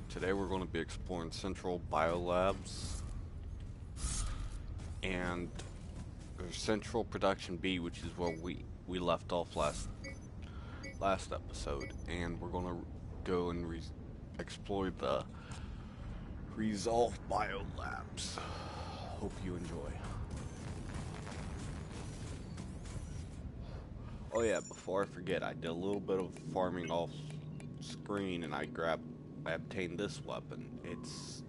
Today we're going to be exploring Central Biolabs and Central Production B, which is where we left off last episode, and we're going to go and explore the Resolve Biolabs. Hope you enjoy. Oh yeah, before I forget, I did a little bit of farming off screen, and I obtained this weapon. It's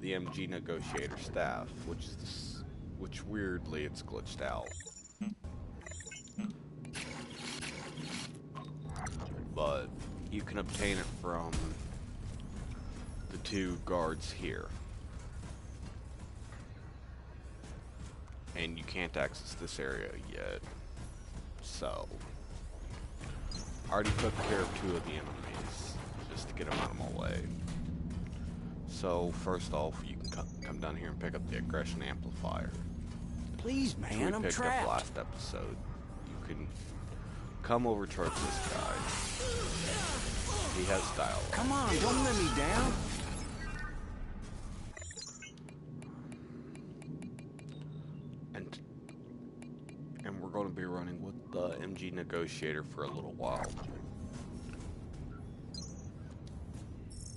the MG Negotiator Staff, which weirdly it's glitched out. But you can obtain it from the two guards here. And you can't access this area yet. So, I already took care of two of the enemies, just to get them out of my way. So, first off, you can come down here and pick up the aggression amplifier. Please, man, I'm trapped. We picked up last episode. You can come over towards this guy. He has dialogue. Come on, don't let me down. And we're going to be running with the MG Negotiator for a little while.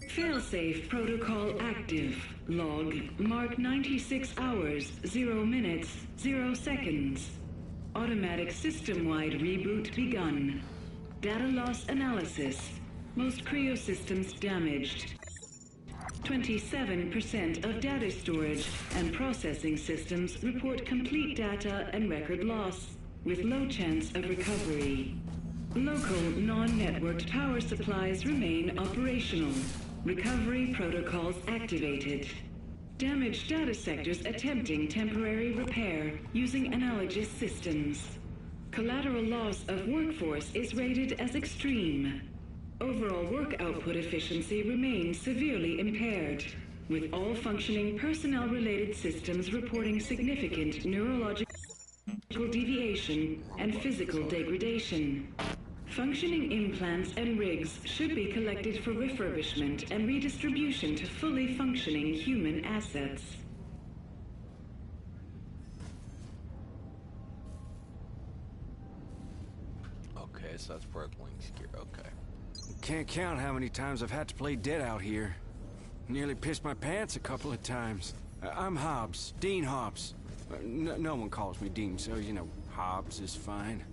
Failsafe protocol active. Log mark 96 hours, 0 minutes, 0 seconds. Automatic system-wide reboot begun. Data loss analysis. Most Creo systems damaged. 27% of data storage and processing systems report complete data and record loss, with low chance of recovery. Local non-networked power supplies remain operational. Recovery protocols activated. Damaged data sectors attempting temporary repair using analogous systems. Collateral loss of workforce is rated as extreme. Overall work output efficiency remains severely impaired, with all functioning personnel-related systems reporting significant neurological deviation and physical degradation. Functioning implants and rigs should be collected for refurbishment and redistribution to fully functioning human assets. Okay, so that's where the links gear. Okay. Can't count how many times I've had to play dead out here. Nearly pissed my pants a couple of times. I'm Hobbs, Dean Hobbs. No one calls me Dean, so you know, Hobbs is fine.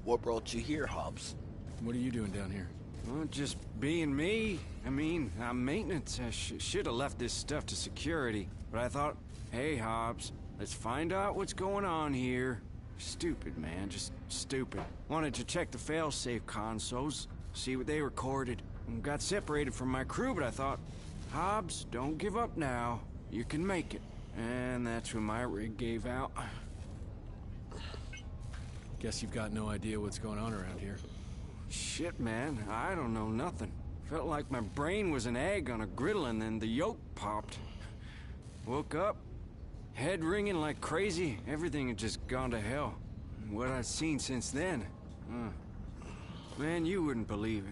What brought you here, Hobbs? What are you doing down here? Well, just being me. I mean, I'm maintenance. I should have left this stuff to security. But I thought, hey, Hobbs, let's find out what's going on here. Stupid, man, just stupid. Wanted to check the failsafe consoles, see what they recorded. Got separated from my crew, but I thought, Hobbs, don't give up now. You can make it. And that's when my rig gave out. Guess you've got no idea what's going on around here. Shit, man, I don't know nothing. Felt like my brain was an egg on a griddle and then the yolk popped. Woke up, head ringing like crazy. Everything had just gone to hell. What I've seen since then. Man, you wouldn't believe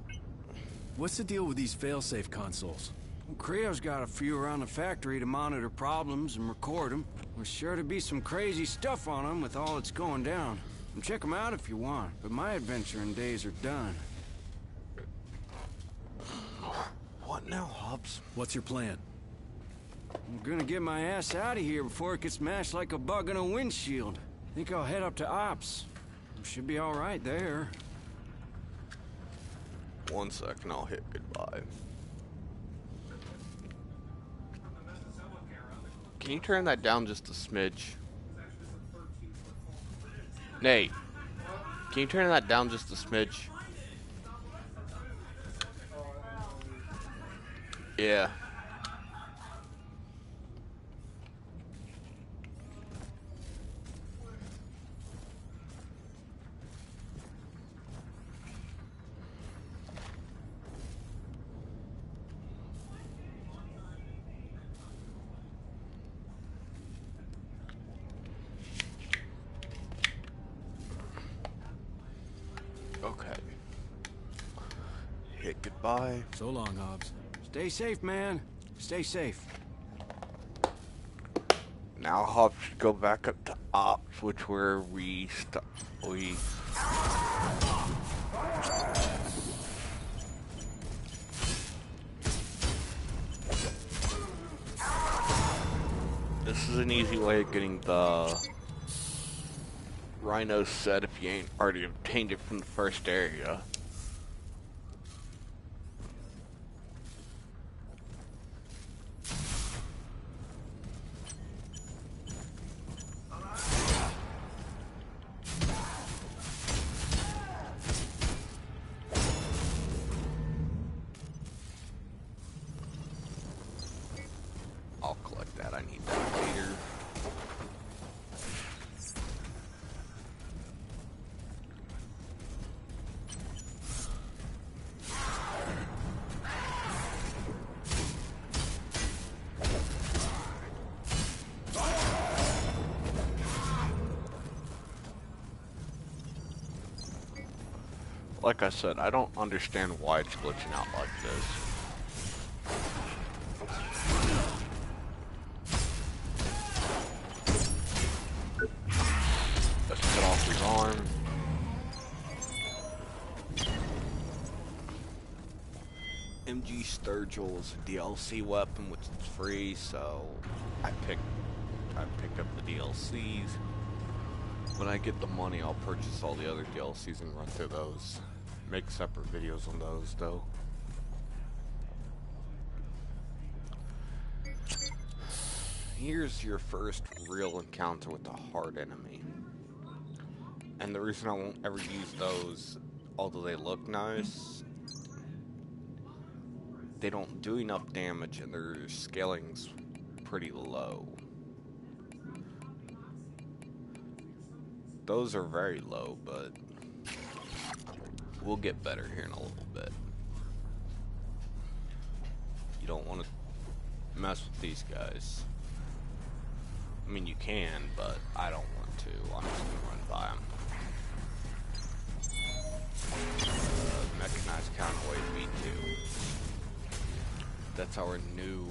it. What's the deal with these failsafe consoles? Creo's got a few around the factory to monitor problems and record them. There's sure to be some crazy stuff on them with all that's going down. And check them out if you want, but my adventuring days are done. What now, Hobbs? What's your plan? I'm gonna get my ass out of here before it gets mashed like a bug in a windshield. Think I'll head up to Ops. Should be all right there. 1 second, I'll hit goodbye. Can you turn that down just a smidge? Nate, can you turn that down just a smidge? Yeah. Goodbye. So long, Hobbs. Stay safe, man. Stay safe. Now Hobbs should go back up to Ops, which where we This is an easy way of getting the Rhino set if you ain't already obtained it from the first area. I'll collect that. I need that later. Like I said, I don't understand why it's glitching out like this. Let's cut off his arm. MG Sturgill is a DLC weapon, which is free, so I picked up the DLCs. When I get the money, I'll purchase all the other DLCs and run through those. Make separate videos on those, though. Here's your first real encounter with a hard enemy. And the reason I won't ever use those, although they look nice, they don't do enough damage and their scaling's pretty low. Those are very low, but we'll get better here in a little bit. You don't want to mess with these guys. I mean, you can, but I don't want to. I'm just going to run by them. Mechanized counterweight V2. That's our new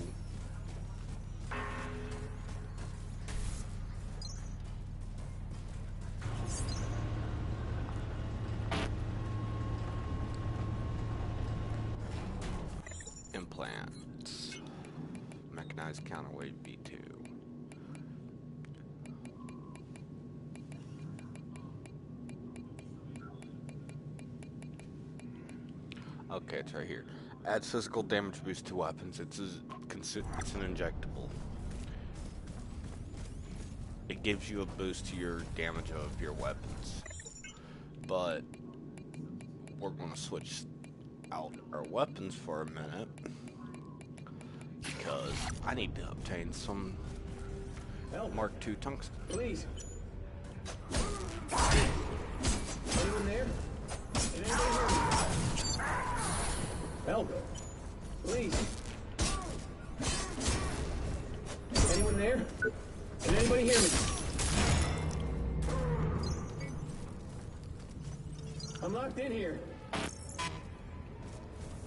implants. Mechanized counterweight V2. Okay, it's right here. Adds physical damage boost to weapons. It's an injectable. It gives you a boost to your damage of your weapons. But we're going to switch out our weapons for a minute because I need to obtain some Mark II tungsten. Please. Anyone there? Can anybody hear me? Help. Please. Anyone there? Can anybody hear me? I'm locked in here.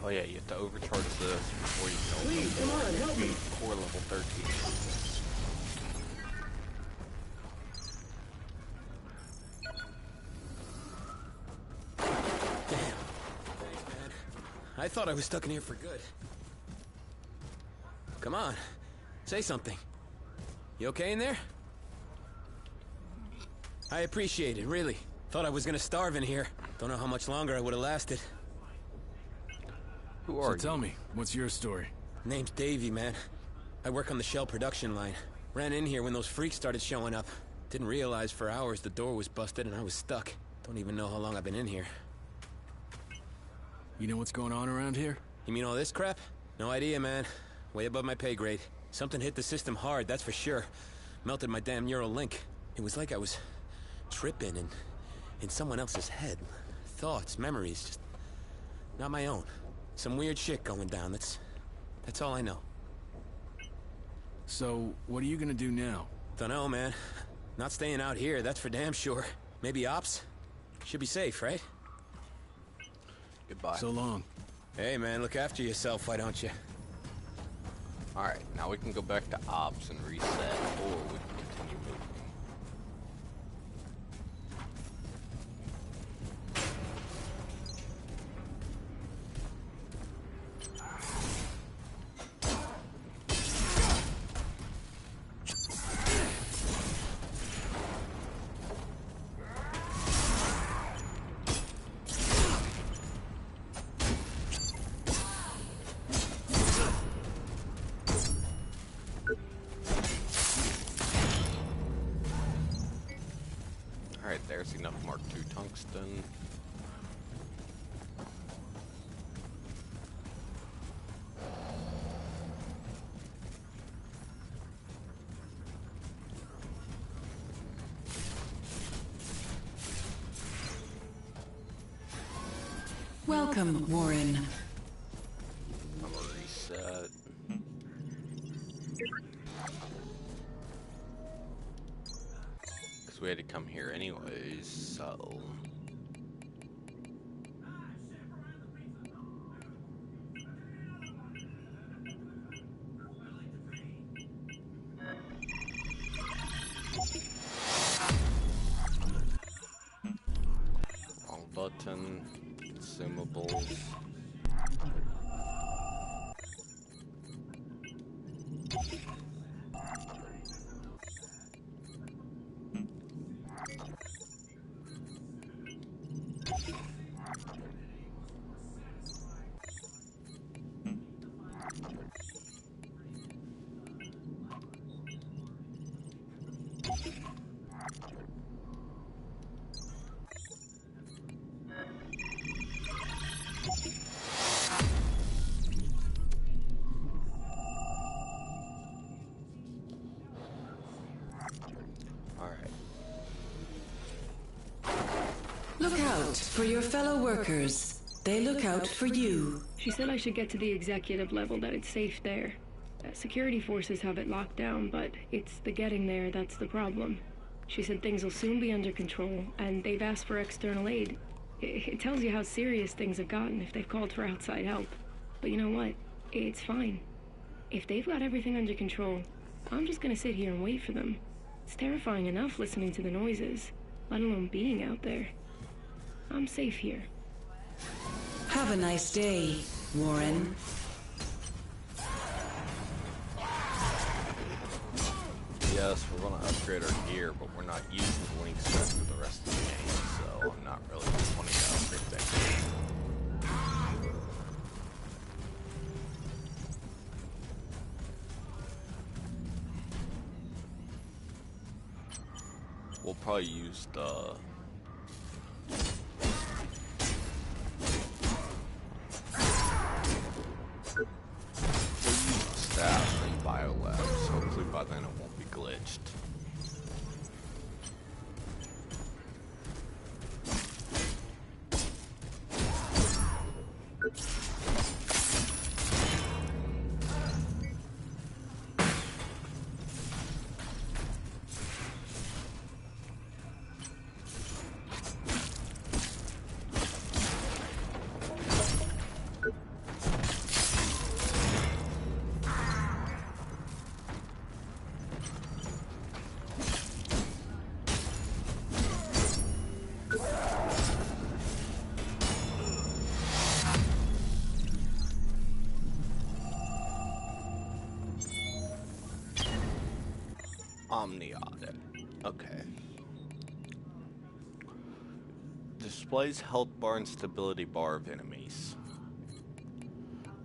Oh yeah, you have to overcharge this before you kill Please, them. come on, help me. Core level 13. I thought I was stuck in here for good. Come on. Say something. You okay in there? I appreciate it, really. Thought I was gonna starve in here. Don't know how much longer I would have lasted. Who are you? So tell me, what's your story? Name's Davey, man. I work on the shell production line. Ran in here when those freaks started showing up. Didn't realize for hours the door was busted and I was stuck. Don't even know how long I've been in here. You know what's going on around here? You mean all this crap? No idea, man. Way above my pay grade. Something hit the system hard, that's for sure. Melted my damn neural link. It was like I was tripping in someone else's head. Thoughts, memories, just not my own. Some weird shit going down, that's all I know. So, what are you gonna do now? Dunno, man. Not staying out here, that's for damn sure. Maybe ops? Should be safe, right? Goodbye. So long. Hey, man, look after yourself, why don't you? Alright, now we can go back to ops and reset, or we can continue moving. Alright, there's enough Mark II tungsten. Welcome, Warren. I'm gonna reset. Because we had to come here anyways, so... Wrong button. Consumables. Alright. Look out for your fellow workers. They look out for you. She said I should get to the executive level, that it's safe there. Security forces have it locked down, but it's the getting there that's the problem. She said things will soon be under control, and they've asked for external aid. It tells you how serious things have gotten if they've called for outside help. But you know what? It's fine. If they've got everything under control, I'm just gonna sit here and wait for them. It's terrifying enough listening to the noises, let alone being out there. I'm safe here. Have a nice day, Warren. Yes, we're gonna upgrade our gear, but we're not using the link set for the rest of the game, so I'm not really wanting to upgrade that gear. We'll probably use the... staff in Biolabs. Hopefully by then it won't be glitched. Omni audit. Okay. Displays health bar and stability bar of enemies.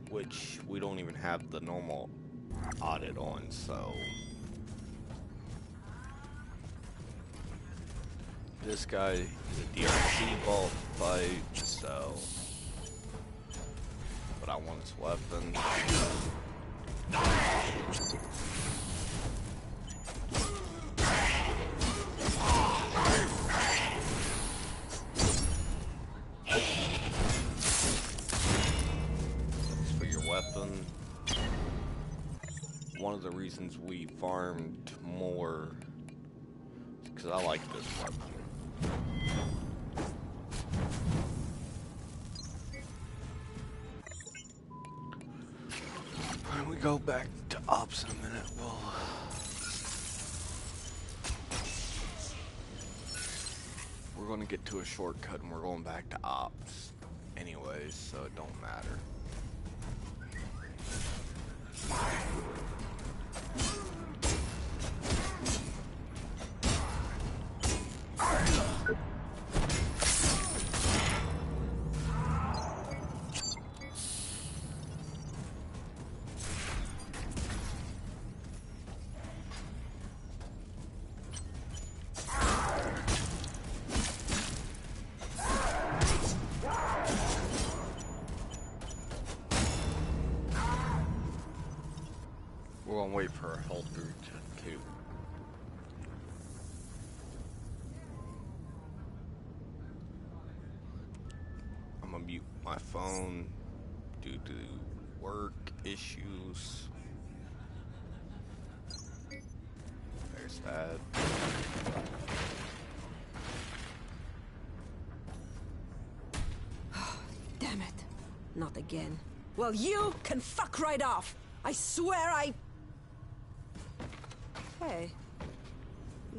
Which we don't even have the normal audit on, so... This guy is a DRC vault fight, so... But I want his weapon. One of the reasons we farmed more is because I like this weapon. go back to ops in a minute. We're going to get to a shortcut and we're going back to ops anyways, so it don't matter. We're gonna wait for a health route too. I'm gonna mute my phone due to work issues. There's that. Damn it. Not again. Well, you can fuck right off. I swear I... Hey.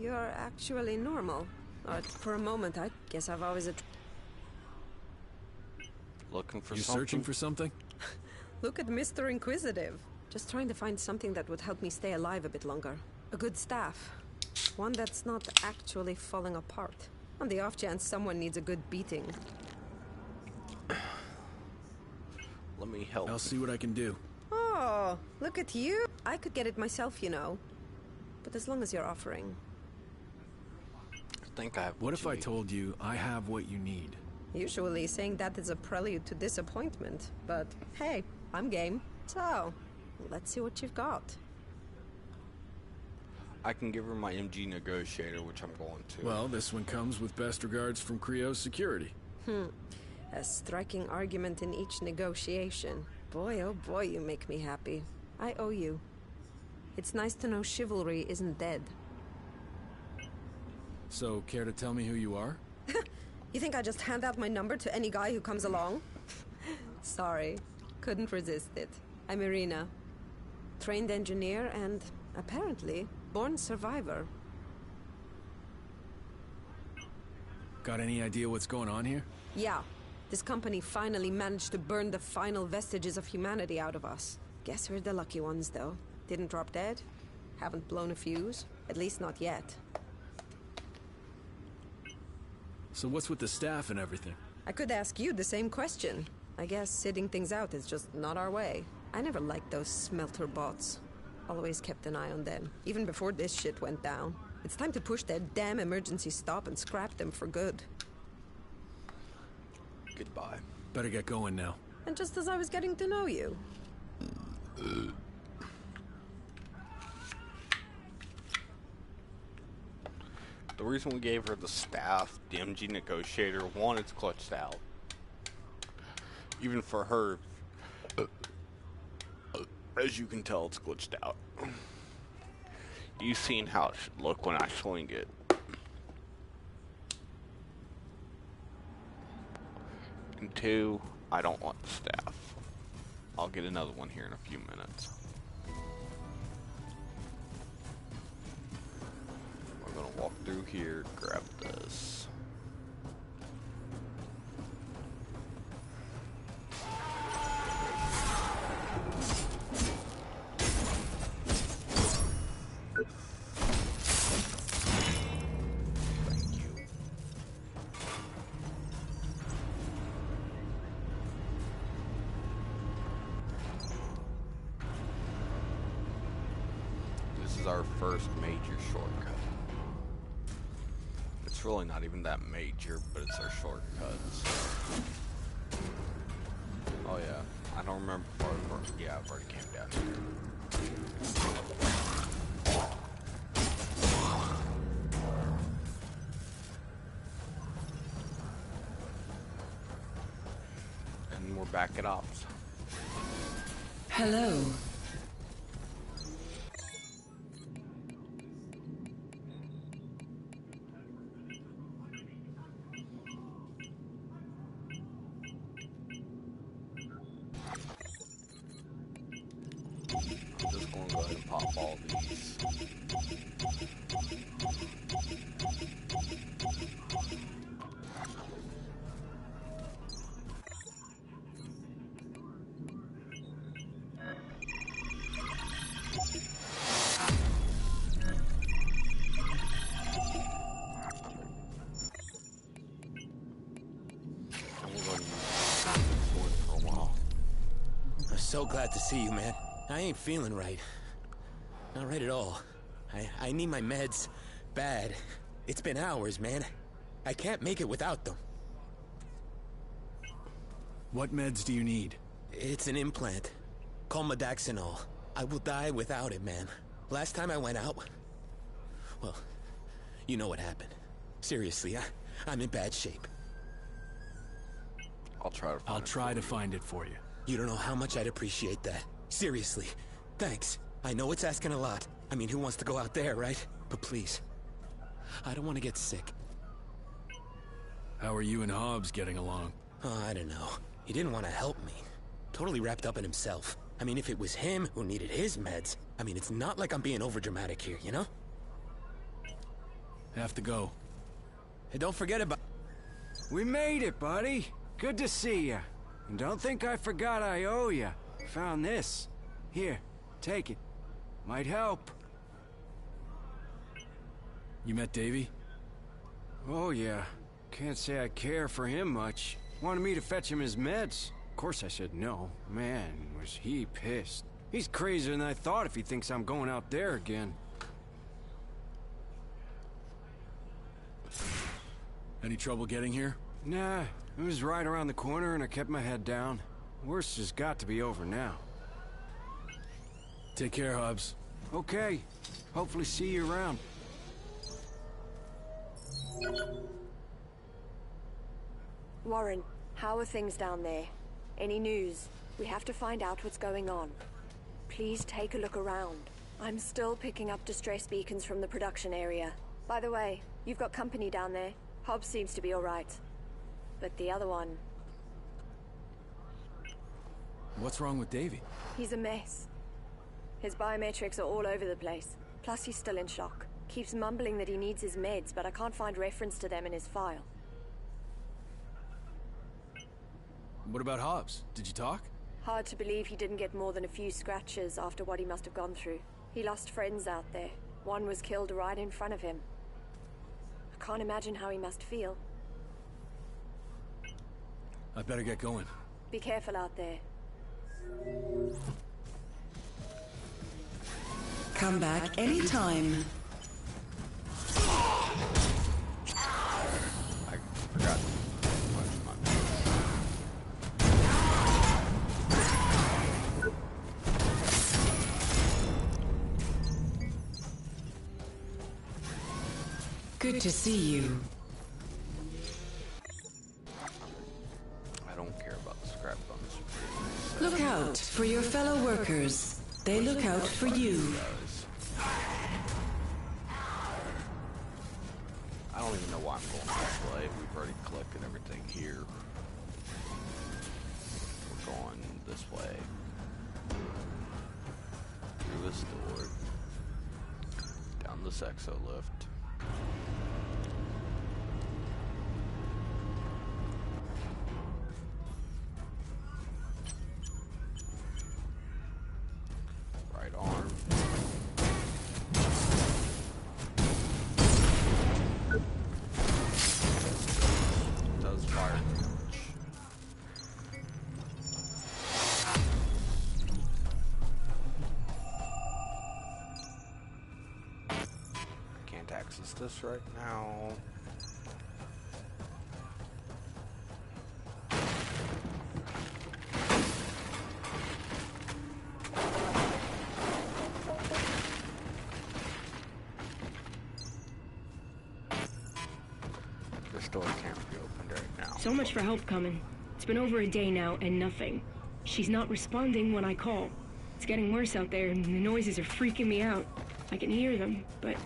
You're actually normal. For a moment, I guess I've always... Looking for You something? searching for something? Look at Mr. Inquisitive. Just trying to find something that would help me stay alive a bit longer. A good staff. One that's not actually falling apart. On the off chance someone needs a good beating. Let me help. I'll see what I can do. Oh, look at you. I could get it myself, you know. But as long as you're offering. I think I have What if you I need. told you I have what you need? Usually saying that is a prelude to disappointment. But hey, I'm game. So, let's see what you've got. I can give her my MG negotiator, which I'm going to. Well, this one comes with best regards from Creo's security. A striking argument in each negotiation. Boy, oh boy, you make me happy. I owe you. It's nice to know chivalry isn't dead. So, care to tell me who you are? You think I just hand out my number to any guy who comes along? Sorry, couldn't resist it. I'm Irina. Trained engineer and, apparently, born survivor. Got any idea what's going on here? Yeah, this company finally managed to burn the final vestiges of humanity out of us. Guess we're the lucky ones, though. Didn't drop dead. Haven't blown a fuse. At least not yet. So what's with the staff and everything? I could ask you the same question. I guess sitting things out is just not our way. I never liked those smelter bots. Always kept an eye on them, even before this shit went down. It's time to push that damn emergency stop and scrap them for good. Goodbye. Better get going now. And just as I was getting to know you. The reason we gave her the staff, the MG negotiator, one, it's clutched out. Even for her, as you can tell, it's glitched out. You've seen how it should look when I swing it. And two, I don't want the staff. I'll get another one here in a few minutes. We're gonna walk through here, grab this. Thank you. This is our first major shortcut. It's really not even that major, but it's our shortcuts. Oh yeah, I don't remember if I've already, yeah, I've already came down here. And we're back at ops. Hello. just gonna go ahead and pop all these. So glad to see you, man. I ain't feeling right. Not right at all. I need my meds. Bad. It's been hours, man. I can't make it without them. What meds do you need? It's an implant. Called Modaxinol. I will die without it, man. Last time I went out... Well, you know what happened. Seriously, I'm in bad shape. I'll try to find it for you. You don't know how much I'd appreciate that. Seriously. Thanks. I know it's asking a lot. I mean, who wants to go out there, right? But please. I don't want to get sick. How are you and Hobbs getting along? Oh, I don't know. He didn't want to help me. Totally wrapped up in himself. I mean, if it was him who needed his meds, I mean, it's not like I'm being overdramatic here, you know? Have to go. Hey, don't forget about... We made it, buddy. Good to see ya. And don't think I forgot I owe ya. Found this. Here, take it. Might help. You met Davy? Oh, yeah. Can't say I care for him much. Wanted me to fetch him his meds. Of course I said no. Man, was he pissed. He's crazier than I thought if he thinks I'm going out there again. Any trouble getting here? Nah, it was right around the corner and I kept my head down. Worst has got to be over now. Take care, Hobbs. Okay. Hopefully see you around. Warren, how are things down there? Any news? We have to find out what's going on. Please take a look around. I'm still picking up distress beacons from the production area. By the way, you've got company down there. Hobbs seems to be alright. But the other one... What's wrong with Davy? He's a mess. His biometrics are all over the place. Plus he's still in shock. Keeps mumbling that he needs his meds, but I can't find reference to them in his file. What about Hobbs? Did you talk? Hard to believe he didn't get more than a few scratches after what he must have gone through. He lost friends out there. One was killed right in front of him. I can't imagine how he must feel. I better get going. Be careful out there. Come back anytime. I forgot to punch my Good to see you. I don't care about the scrap bonus. Look out for your fellow workers. They look out for you. I don't even know why I'm going this way. We've already collected everything here. We're going this way. Through this door. Down this exo lift. Right arm. Does fire damage. Can't access this right now. This door can't be opened right now. So much for help coming. It's been over a day now and nothing. She's not responding when I call. It's getting worse out there and the noises are freaking me out. I can hear them, but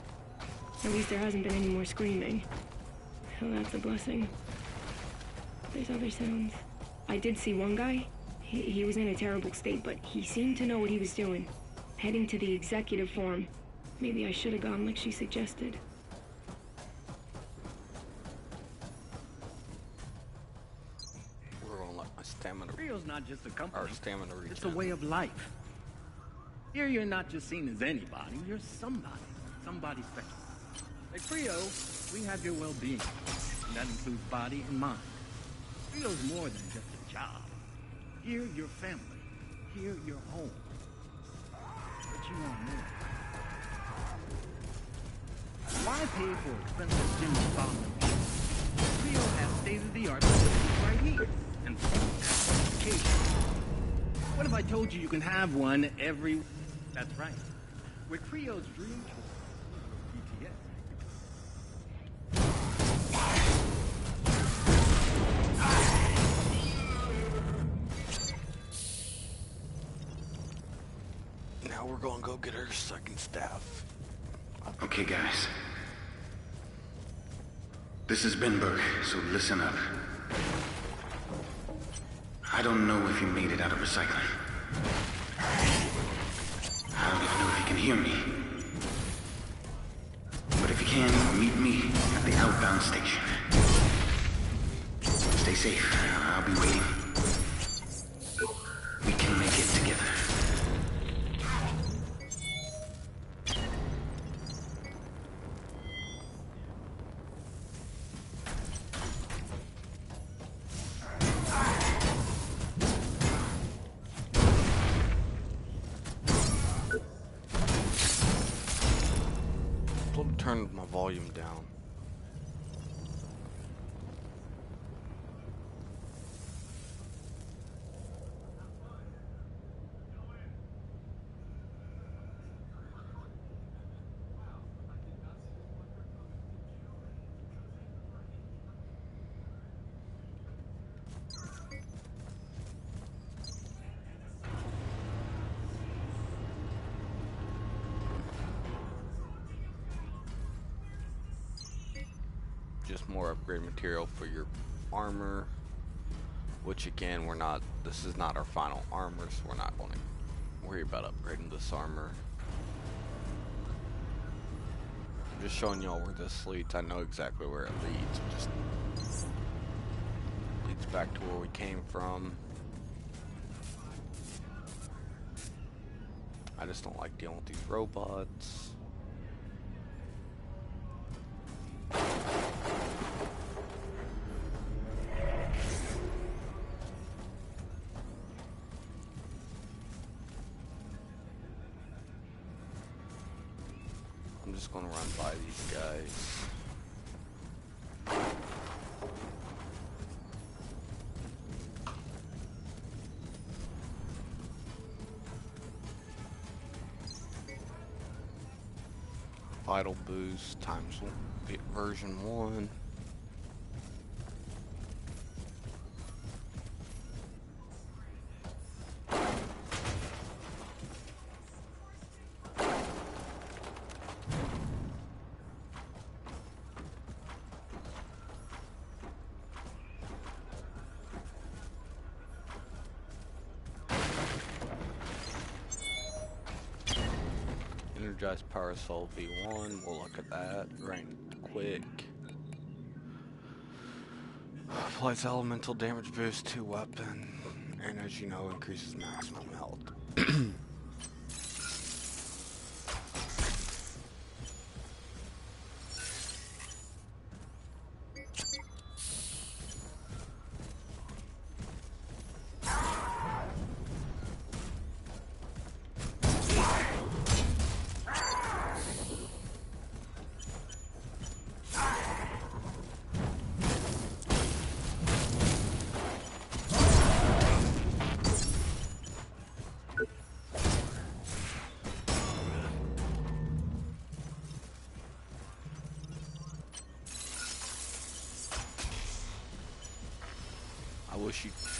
at least there hasn't been any more screaming. So that's a blessing. There's other sounds. I did see one guy. He was in a terrible state, but he seemed to know what he was doing. heading to the executive forum. Maybe I should have gone like she suggested. We're gonna let my stamina. Rio's not just a company. Our stamina regen. It's a way of life. Here you're not just seen as anybody, you're somebody. Somebody special. At Rio, we have your well-being. And that includes body and mind. Rio's more than just a job. Here, your family. Here, your home. But you want more. Why pay for expensive gym and spa memberships? Rio has state-of-the-art facilities right here. And education. What if I told you you can have one every... That's right. With Crio's dream tour, BTS. Now we're gonna go get our second staff. Okay, guys. This is Benberg, so listen up. I don't know if you made it out of recycling. I don't even know if you can hear me. But if you can, meet me at the outbound station. Stay safe. I'll be waiting. We can make it together. Turn my volume down. Just more upgrade material for your armor, which again, this is not our final armor, so we're not going to worry about upgrading this armor. I'm just showing y'all where this leads. I know exactly where it leads. It just leads back to where we came from. I just don't like dealing with these robots. I'm just gonna run by these guys. Vital boost times version 1. Energized power soul V1, we'll look at that right quick. Applies elemental damage boost to weapon, and as you know, increases maximum health.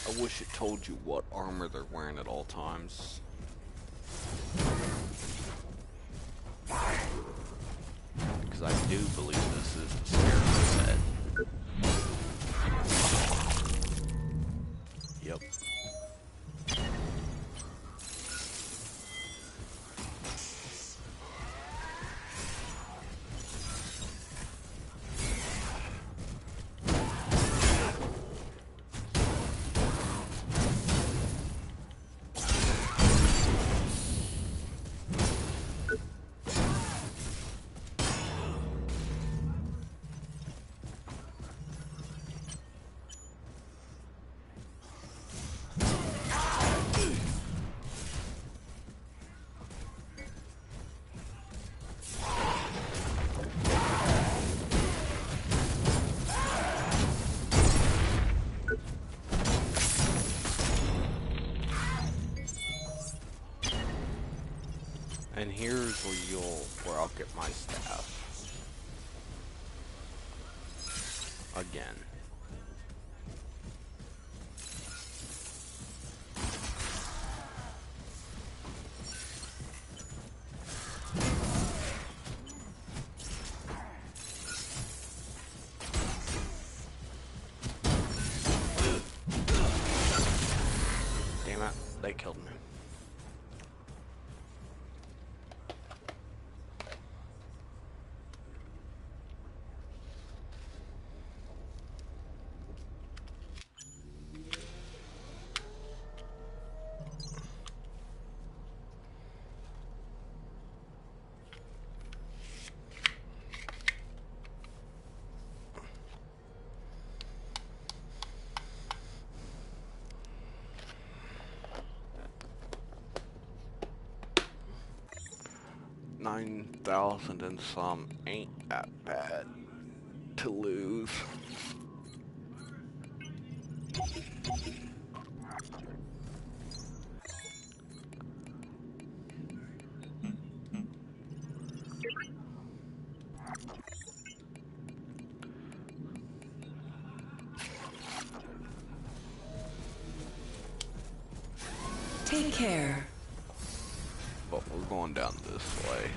I wish it told you what armor they're wearing at all times. Because I do believe this is the Scarab set. Yep. And here's where I'll get my staff. Again. Damn it, they killed me. $9,000 and some ain't that bad to lose. Take care. But we're going down this way.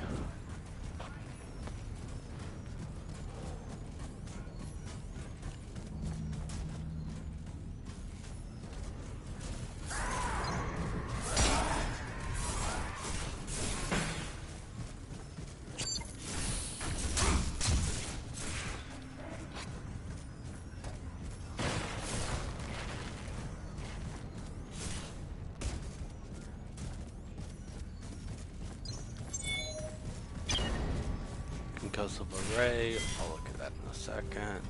Concussive array, I'll look at that in a second.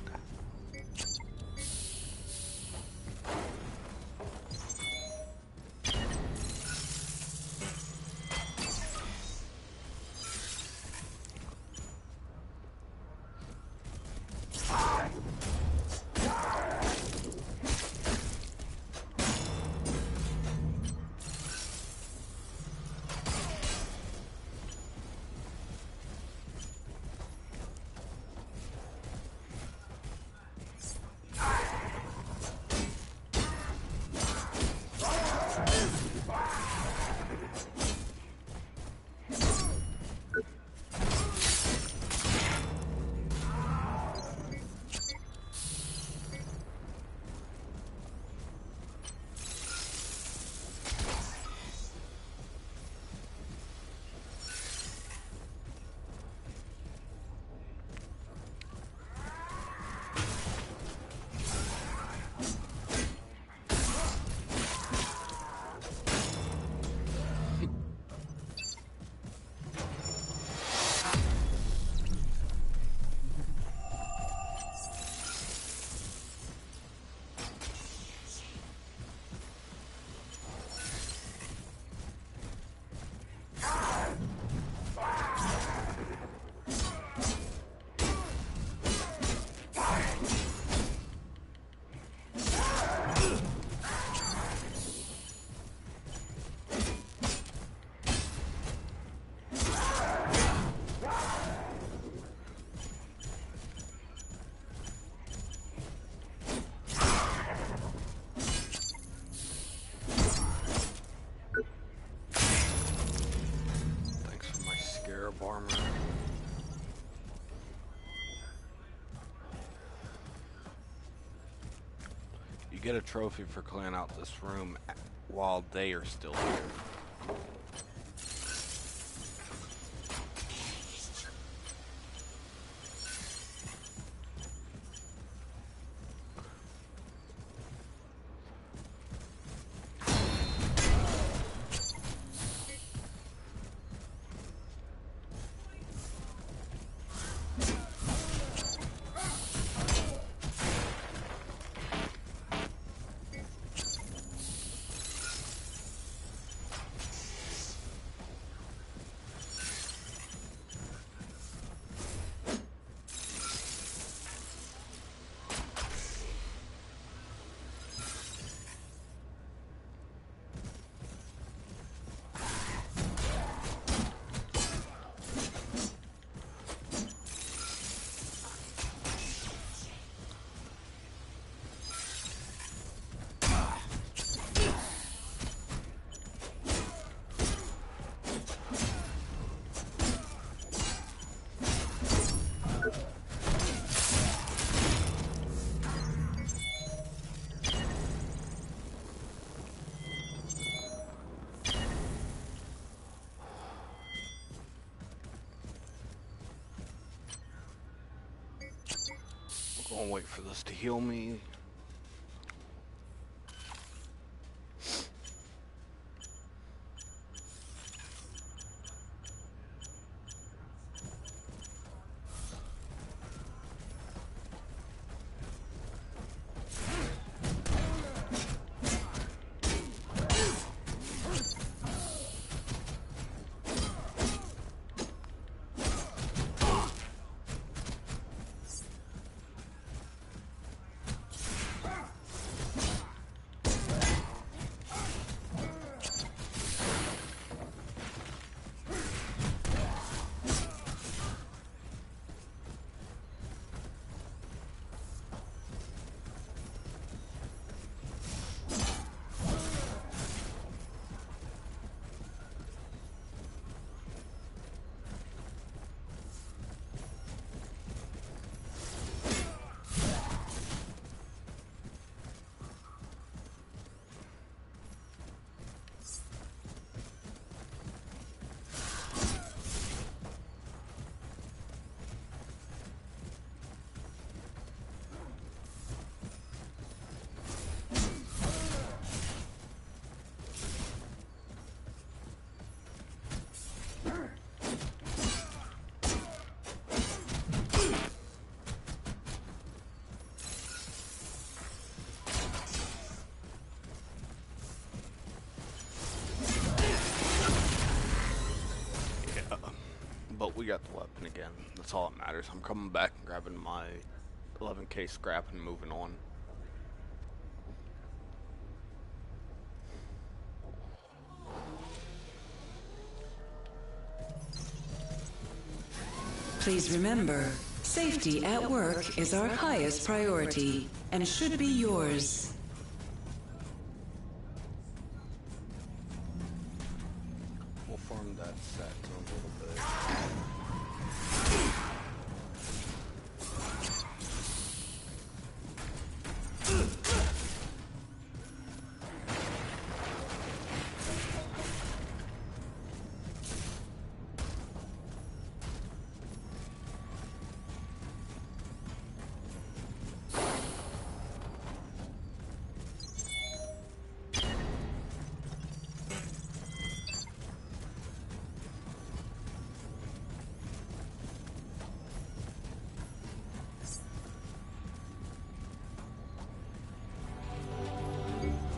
Armor. You get a trophy for clearing out this room while they are still here. I'll wait for this to heal me. But we got the weapon again. That's all that matters. I'm coming back and grabbing my 11k scrap and moving on. Please remember, safety at work is our highest priority and should be yours. We'll farm that set a little bit.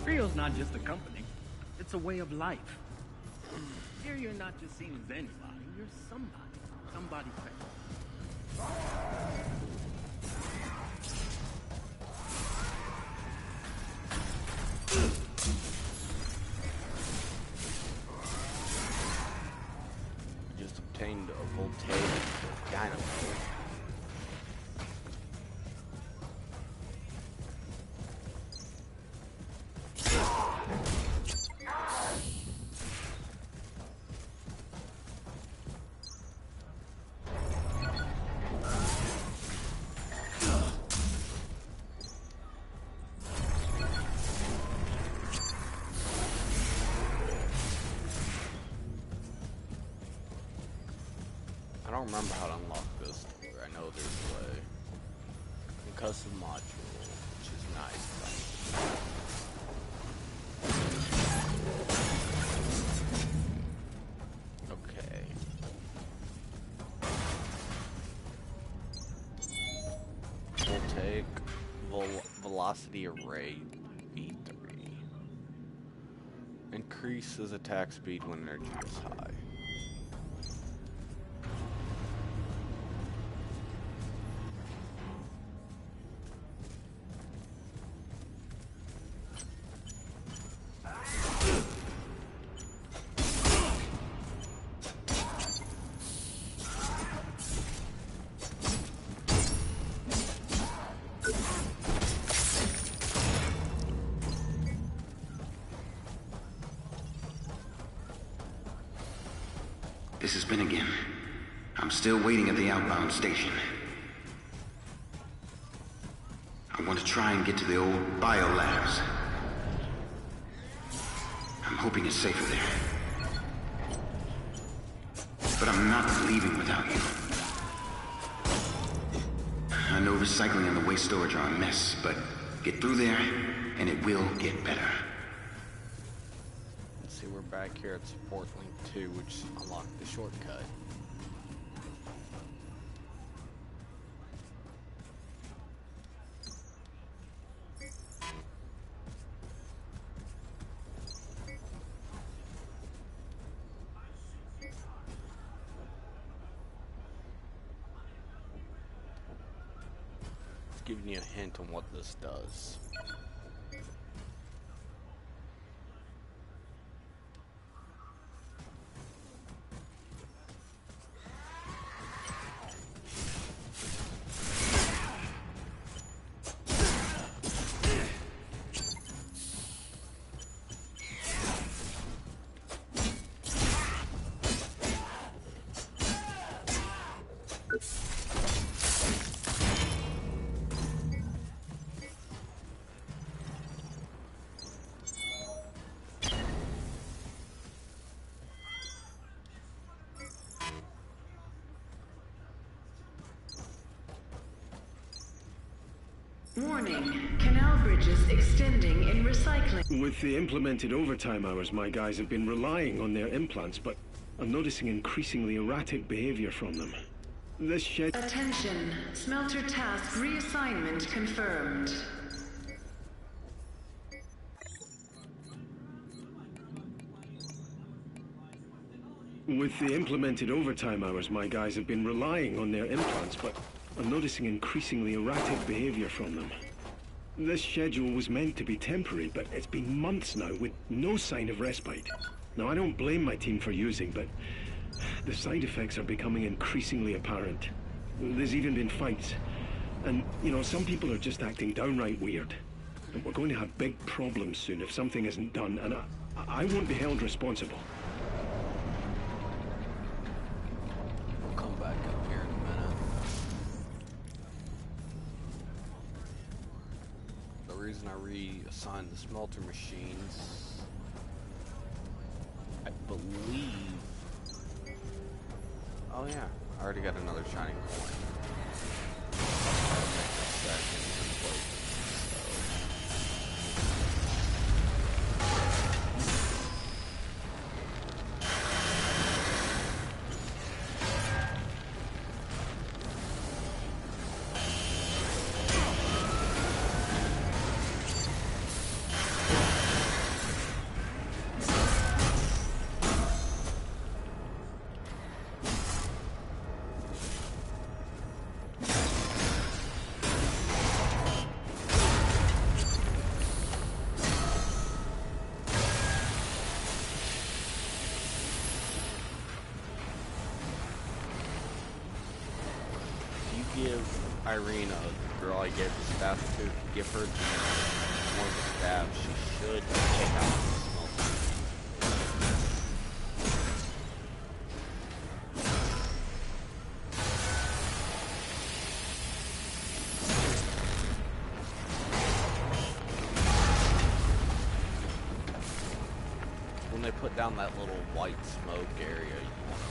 Trio's not just a company, it's a way of life. Here you're not just seen as anybody, you're somebody. Somebody special. Just obtained a voltaic dynamo. I don't remember how to unlock this. I know there's a way. Custom module, which is nice. Okay. We'll take velocity array B3. Increases attack speed when energy is high. This has been again. I'm still waiting at the outbound station. I want to try and get to the old biolabs. I'm hoping it's safer there. But I'm not leaving without you. I know recycling and the waste storage are a mess, but get through there, and it will get better. Let's see, we're back here at Support Link 2, which unlocked the shortcut. Giving you a hint on what this does. Warning, canal bridges extending in recycling. With the implemented overtime hours, my guys have been relying on their implants, but I'm noticing increasingly erratic behavior from them. This shed... Attention, smelter task reassignment confirmed. With the implemented overtime hours, my guys have been relying on their implants, but I'm noticing increasingly erratic behavior from them. This schedule was meant to be temporary, but it's been months now with no sign of respite. Now, I don't blame my team for using, but the side effects are becoming increasingly apparent. There's even been fights. And, you know, some people are just acting downright weird. And we're going to have big problems soon if something isn't done, and I won't be held responsible. We'll come back up here in a minute. The reason I reassigned the smelter machines, I believe... Oh yeah, I already got another shining coin. Give Irene a girl I gave the staff to, give her one of the staffs, she should take out the smelter. When they put down that little white smoke area, you want to...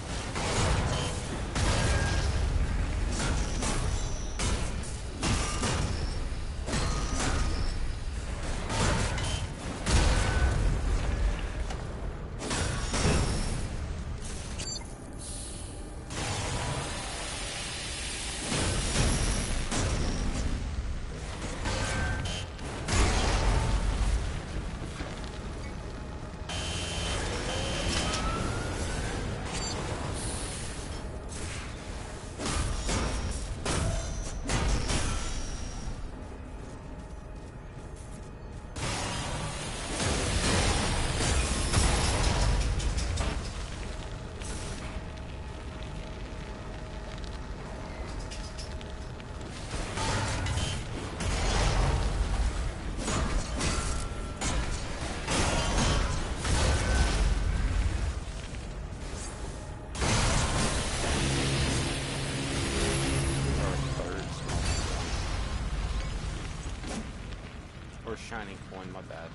Shining coin, my bad.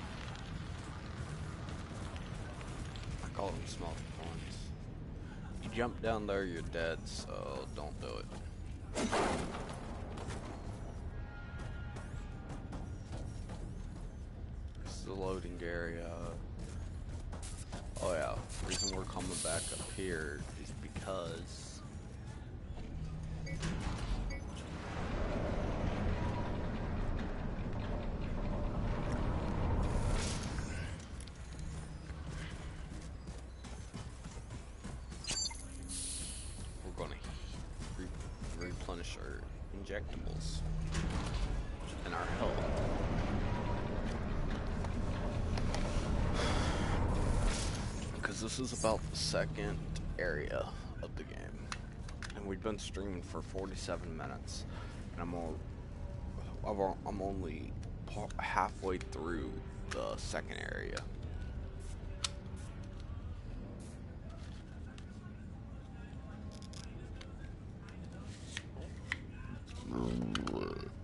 I call them small coins. If you jump down there, you're dead, so don't do it. the loading area. Oh yeah, the reason we're coming back up here is because we're gonna replenish our injectables and our health. Because this is about the second area of the game, and we've been streaming for 47 minutes, and I'm only halfway through the second area.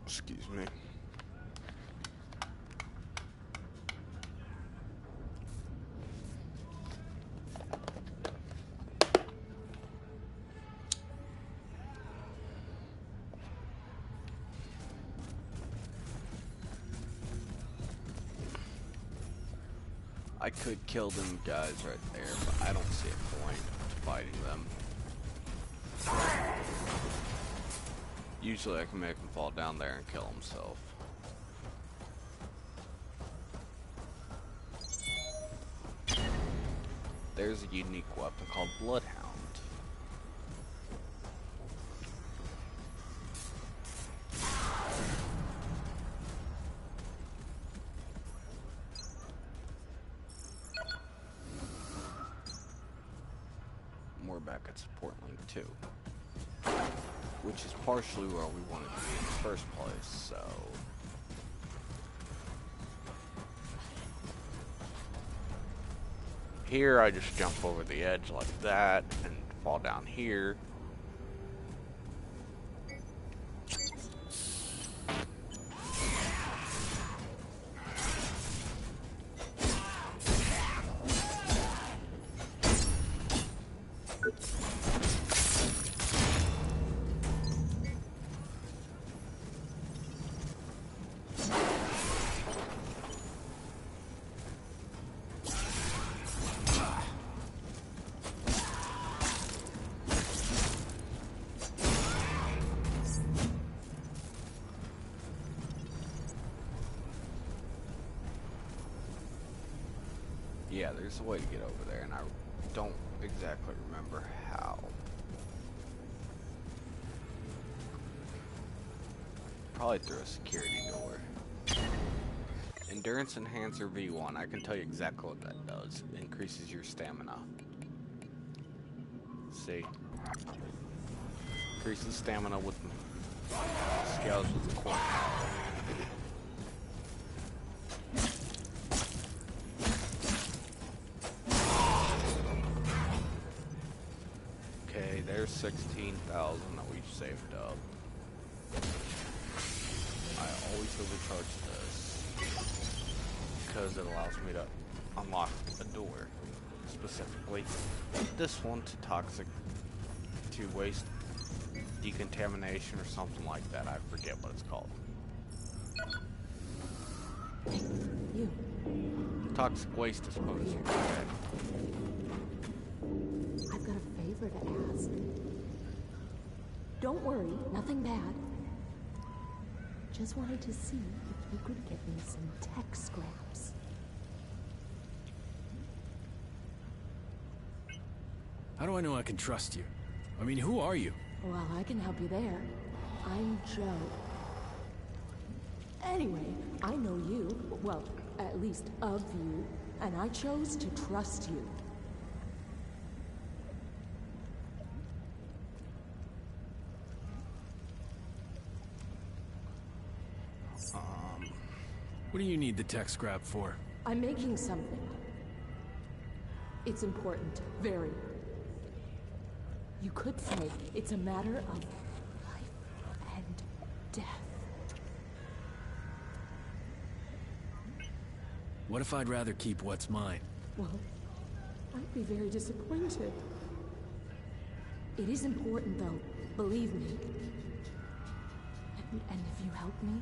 Excuse me. I could kill them guys right there, but I don't see a point to fighting them. Usually I can make him fall down there and kill himself. There's a unique weapon called Bloodhound. We're back at support link 2. Which is partially where we wanted to be in the first place, so... Here, I just jump over the edge like that, and fall down here. Yeah, there's a way to get over there, and I don't exactly remember how. Probably through a security door. Endurance Enhancer V1, I can tell you exactly what that does. It increases your stamina. See? Increases stamina with scales with the coin. Okay, there's 16,000 that we've saved up. I always overcharge this because it allows me to unlock a door, specifically this one to waste decontamination or something like that. I forget what it's called. You. Toxic waste disposal. Okay. I've got a favor to ask. Don't worry, nothing bad. Just wanted to see if you could get me some tech scraps. How do I know I can trust you? I mean, who are you? Well, I can help you there. I'm Joe. Anyway, I know you, well, at least of you, and I chose to trust you. What do you need the tech scrap for? I'm making something. It's important, very. You could say it's a matter of life and death. What if I'd rather keep what's mine? Well, I'd be very disappointed. It is important, though. Believe me. And if you help me,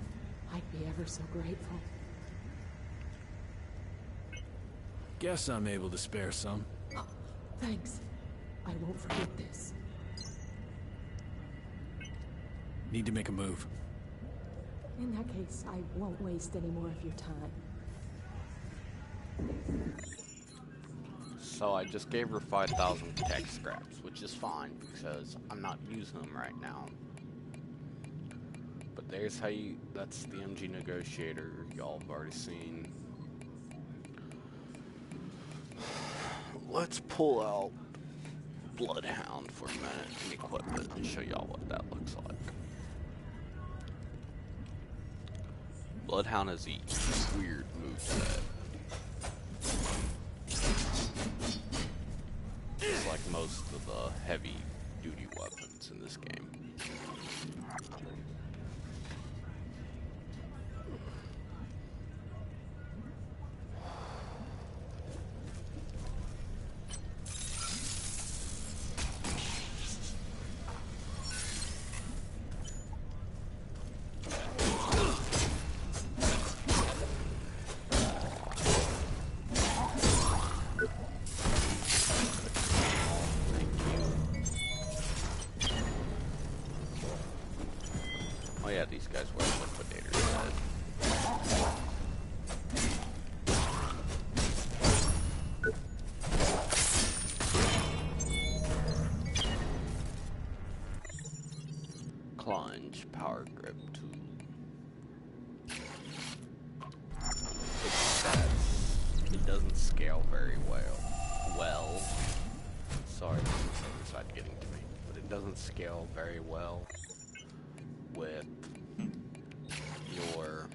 I'd be ever so grateful. Guess I'm able to spare some. Oh, thanks. I won't forget this. Need to make a move. In that case, I won't waste any more of your time. So I just gave her 5,000 tech scraps, which is fine because I'm not using them right now. But there's how you, that's the MG Negotiator y'all have already seen. Let's pull out Bloodhound for a minute and equip it and show y'all what that looks like. Bloodhound is a weird moveset. It's like most of the heavy duty weapons in this game. Oh yeah, these guys wear liquidators' head. Clunge, power grip tool. It doesn't scale very well. Sorry, the side getting to me, but it doesn't scale very well with your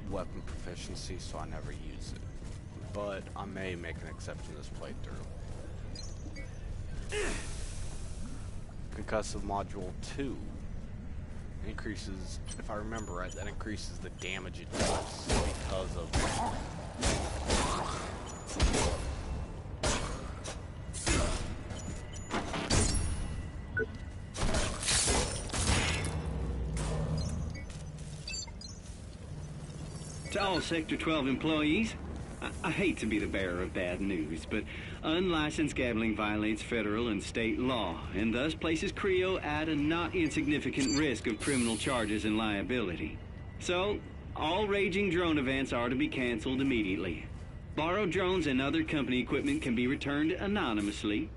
weapon proficiency, so I never use it. But I may make an exception this playthrough. Concussive Module 2 increases, if I remember right, that increases the damage it does because of To all Sector 12 employees, I hate to be the bearer of bad news, but unlicensed gambling violates federal and state law, and thus places Creo at a not insignificant risk of criminal charges and liability. So, all raging drone events are to be canceled immediately. Borrowed drones and other company equipment can be returned anonymously.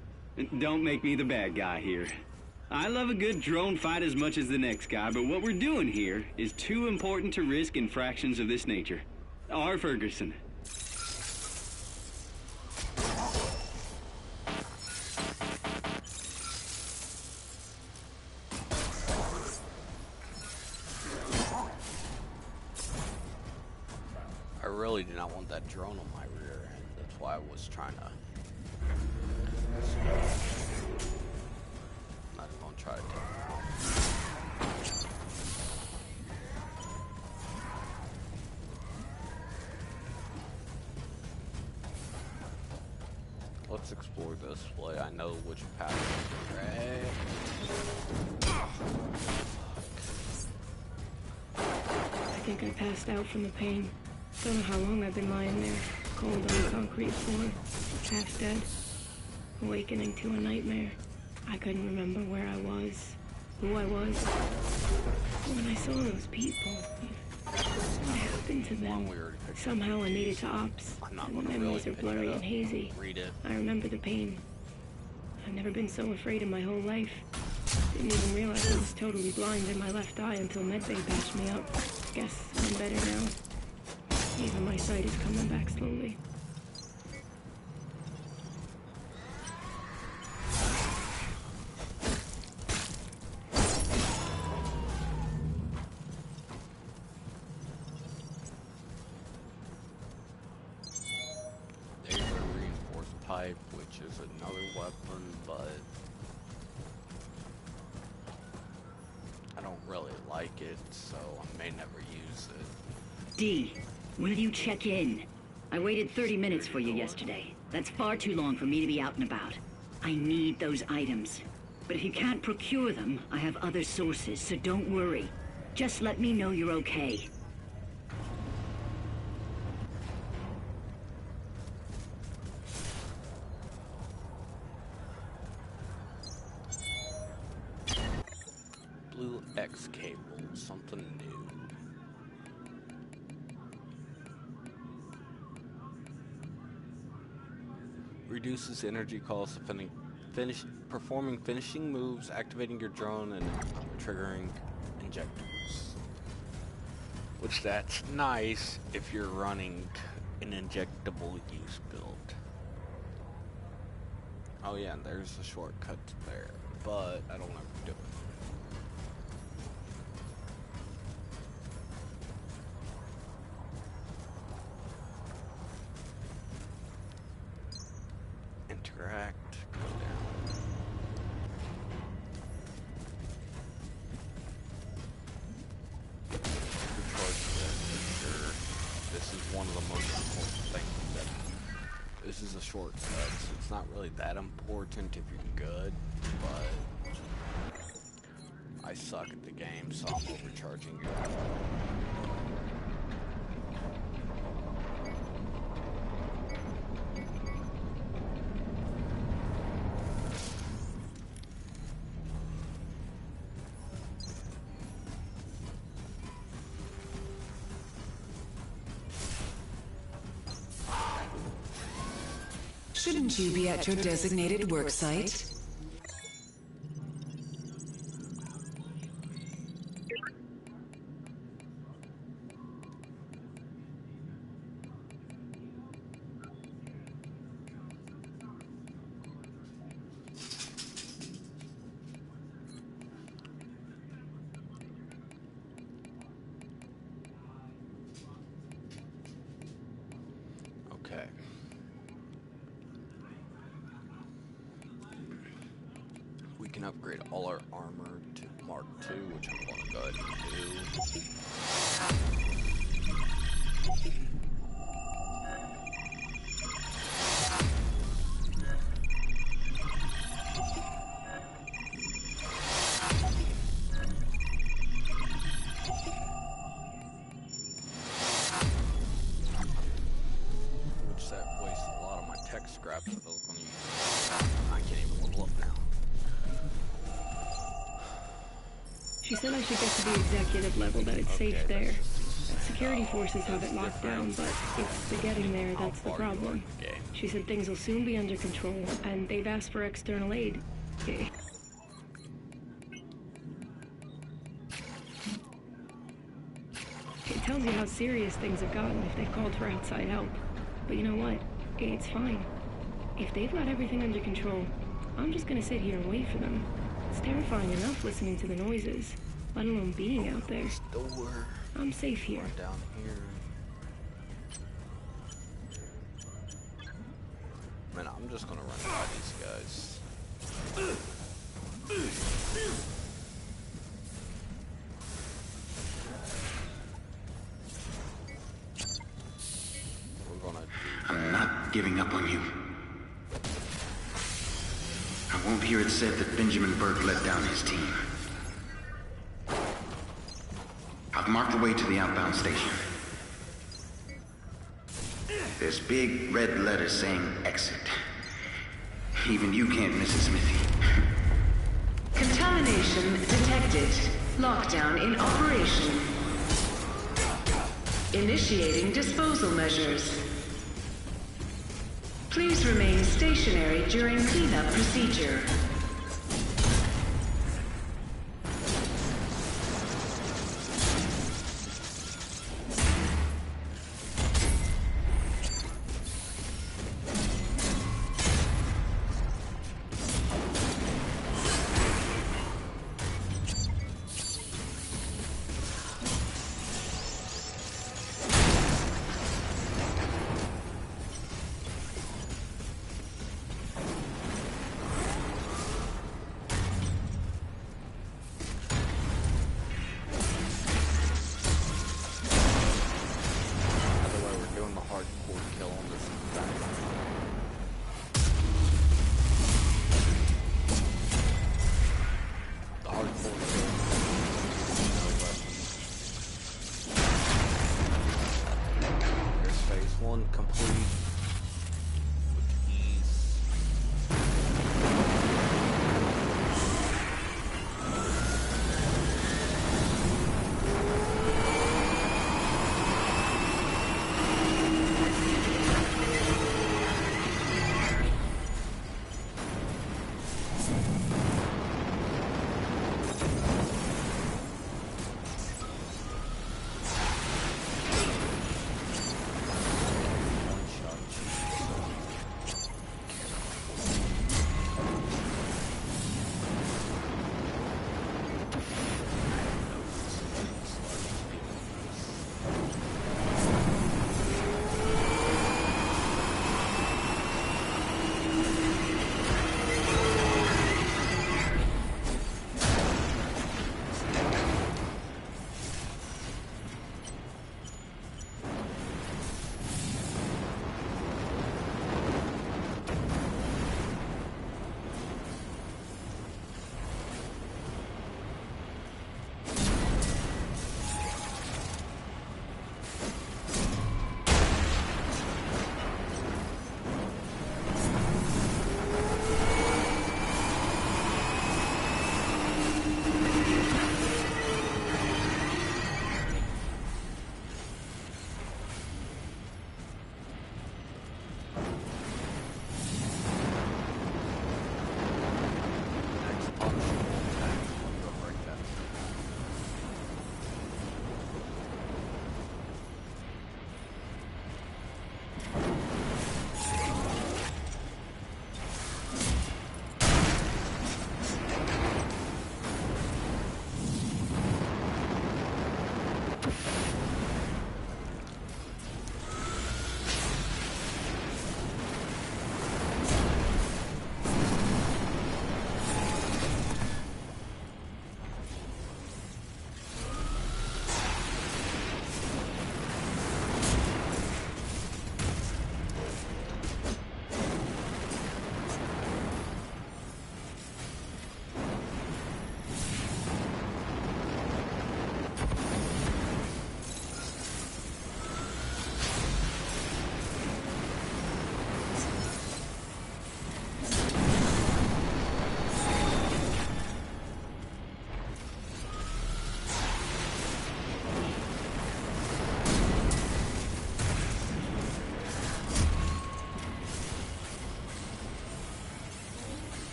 Don't make me the bad guy here. I love a good drone fight as much as the next guy, but what we're doing here is too important to risk infractions of this nature. R. Ferguson. I really did not want that drone on my rear end. That's why I was trying to. I'm not gonna try to take it off. Let's explore this way. I know which path is right. I think I passed out from the pain. Don't know how long I've been lying there, cold on the concrete floor, half dead, awakening to a nightmare. I couldn't remember where I was, who I was. When I saw those people, what happened to them? Somehow I made it to Ops, and the memories are blurry and hazy. Read it. I remember the pain. I've never been so afraid in my whole life. Didn't even realize I was totally blind in my left eye until medbay patched me up. Guess I'm better now. Even my sight is coming back slowly. There's a reinforced pipe, which is another weapon, but I don't really like it, so I may never use it. D, will you check in? I waited 30 minutes for you yesterday. That's far too long for me to be out and about. I need those items. But if you can't procure them, I have other sources, so don't worry. Just let me know you're okay. reduces energy costs of performing finishing moves, activating your drone, and triggering injectors. Which that's nice if you're running an injectable use build. Oh yeah, and there's a shortcut there, but I don't ever do it. Interact, go down. Recharge that for sure. This is one of the most important things that this is a shortcut, so it's not really that important if you're good, but I suck at the game, so I'm overcharging you. Shouldn't you be at your designated work site? Okay. We can upgrade all our armor to Mark II, which I'm going to go ahead and do. Which that wastes a lot of my tech scraps that I was going to use. I can't even level up now. She said I should get to the executive level, that it's safe there. Security forces have it locked down, but it's the getting there that's the problem. She said things will soon be under control, and they've asked for external aid. It tells you how serious things have gotten if they've called for outside help. But you know what? It's fine. If they've got everything under control, I'm just gonna sit here and wait for them. It's terrifying enough listening to the noises, let alone being out there. I'm safe here. Down here. Man, I'm just gonna run by these guys. We're gonna I'm not giving up on you. I won't hear it said that Benjamin Burke let down his team. I've marked the way to the outbound station. There's big red letters saying exit. Even you can't miss it, Smithy. Contamination detected. Lockdown in operation. Initiating disposal measures. Please remain stationary during cleanup procedure.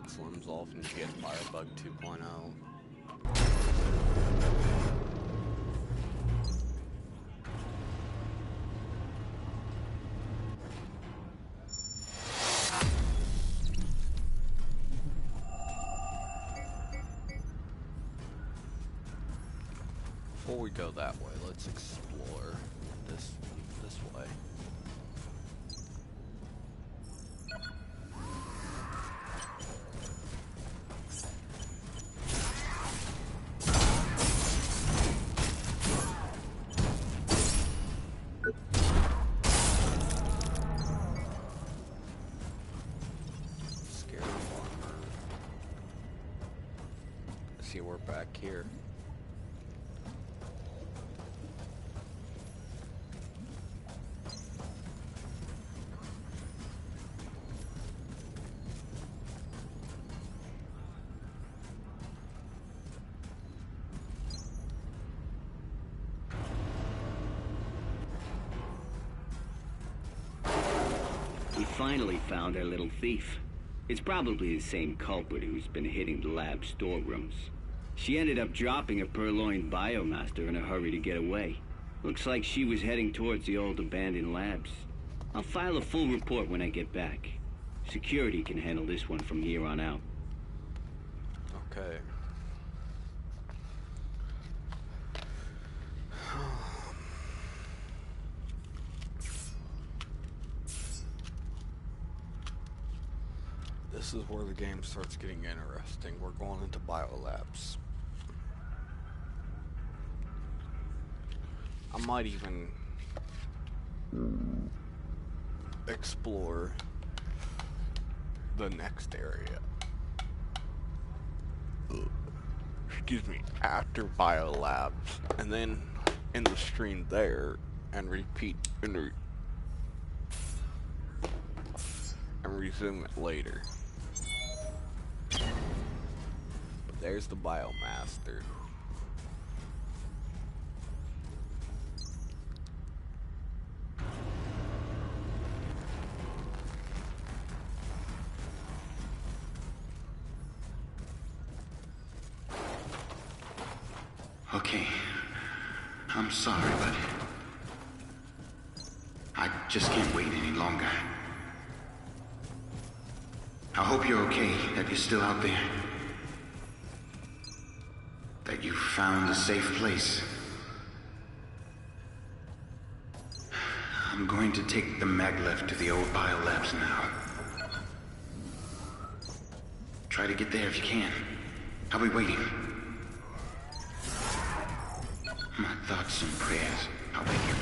it slims off and you get Firebug 2.0. Before we go that way, let's explore this way. Scarab armor. See, we're back here. We finally found our little thief. It's probably the same culprit who's been hitting the lab storerooms. She ended up dropping a purloined biomaster in a hurry to get away. Looks like she was heading towards the old abandoned labs. I'll file a full report when I get back. Security can handle this one from here on out. Okay. This is where the game starts getting interesting. We're going into Biolabs. I might even explore the next area. Excuse me, after Biolabs, and then end the stream there and repeat and resume it later. But there's the Biomaster. Okay. I'm sorry, but I just can't wait any longer. I hope you're okay, that you're still out there. That you found a safe place. I'm going to take the maglev to the old biolabs now. Try to get there if you can. I'll be waiting. My thoughts and prayers are with you.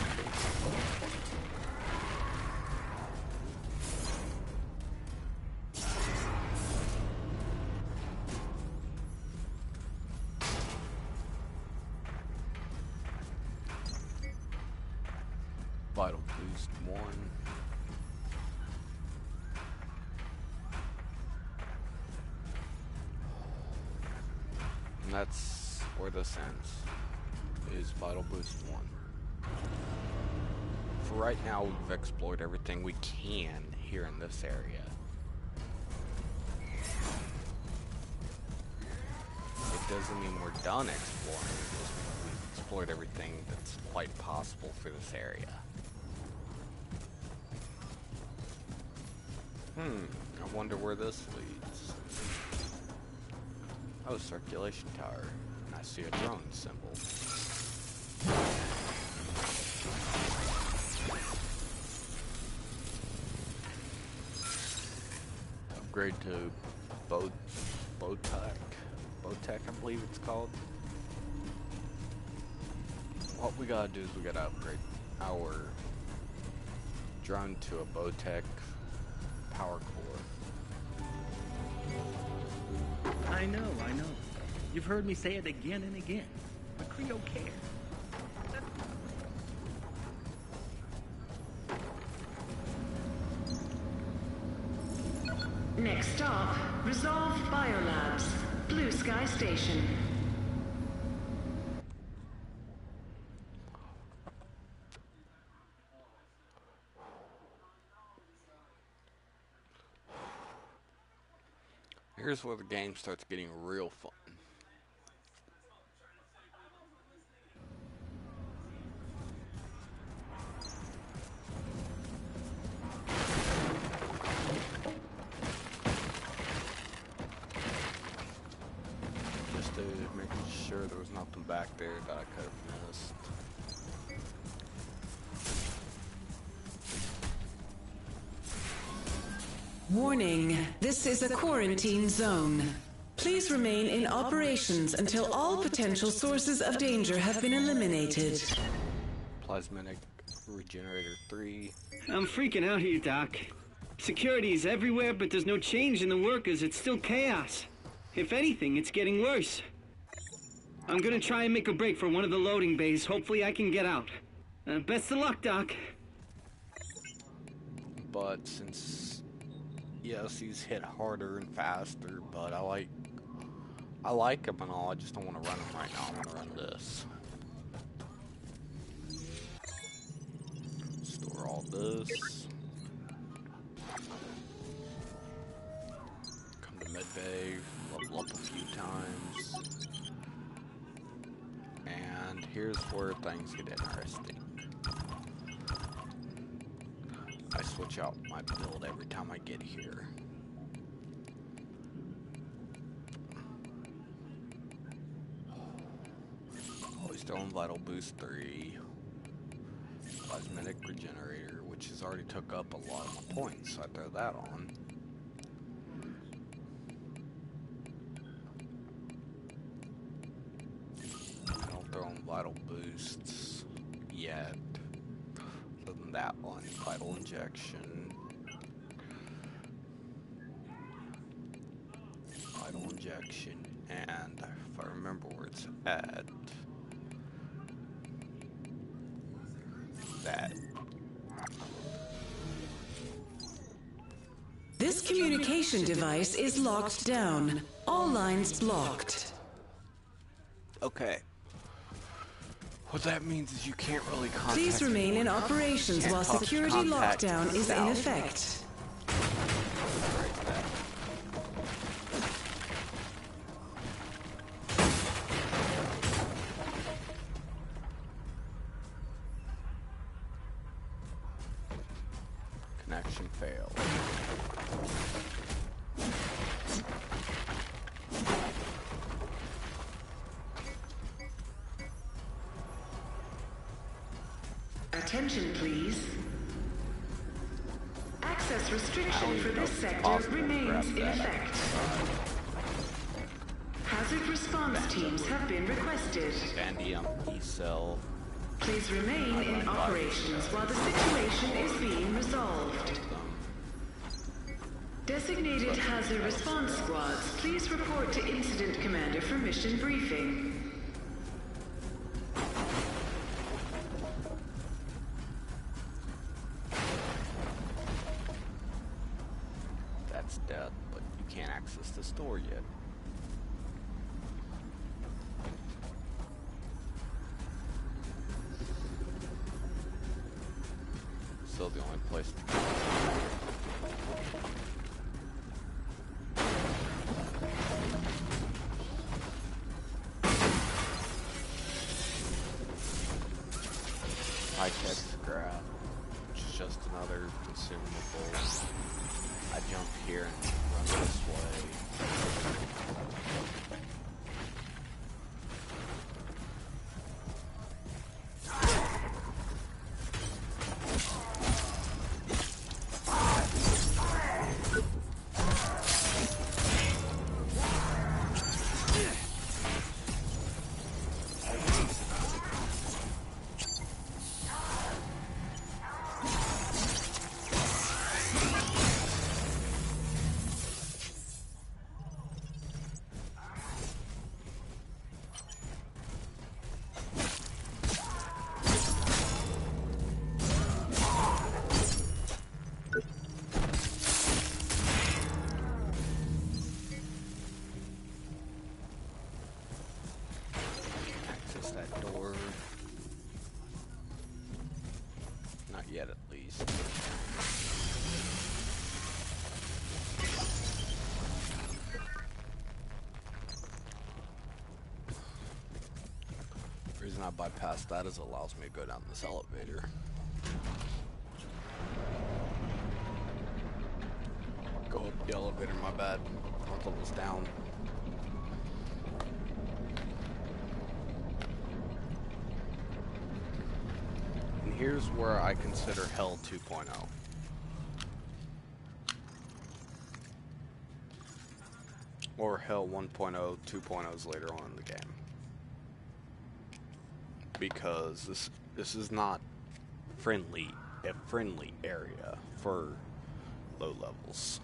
Vital boost 1. And that's where this ends. Is Vital Boost 1. For right now, we've explored everything we can here in this area. It doesn't mean we're done exploring, it just means we've explored everything that's quite possible for this area. I wonder where this leads. Oh, circulation tower. And I see a drone symbol. Upgrade to Botech, I believe it's called. What we gotta do is we gotta upgrade our drone to a Botech power core. I know. You've heard me say it again and again. But Creo cares. Next stop, Resolve Biolabs, Blue Sky Station. Here's where the game starts getting real fun. Just making sure there was nothing back there that I could have missed. Warning, this is a quarantine zone. Please remain in operations until all potential sources of danger have been eliminated. Plasmatic Regenerator 3. I'm freaking out here, Doc. Security is everywhere, but there's no change in the workers. It's still chaos. If anything, it's getting worse. I'm gonna try and make a break for one of the loading bays. Hopefully I can get out. Best of luck, Doc. But since, yes, he's hit harder and faster, but I like him and all, I just don't want to run him right now. I want to run this. Store all this. Come to medbay, level up a few times. And here's where things get interesting. I switch out my build every time I get here. Always throwing Vital Boost 3. Plasmatic Regenerator, which has already took up a lot of my points, so I throw that on. I don't throw in Vital Boosts yet. Other than that one, Vital Injection. Vital Injection, and if I remember where it's at, that. This communication device is locked down. All lines blocked. Okay. What that means is you can't really contact. Please remain in operations while security lockdown is in effect. Connection failed. Attention, please. Access restriction for this sector remains in effect. Hazard response teams have been requested. Bandium E-cell. Please remain in operations while the situation is being resolved. Designated hazard response squads, please report to Incident Commander for mission briefing. That's dead, but you can't access the store yet. Still the only place to go. High-tech scrap, which is just another consumable. I jump here and run this way. I bypass that is it allows me to go down this elevator. Go up the elevator, my bad. One level's down. And here's where I consider Hell 2.0. Or Hell 1.0, 2.0s later on in the game. Because this is not a friendly area for low levels.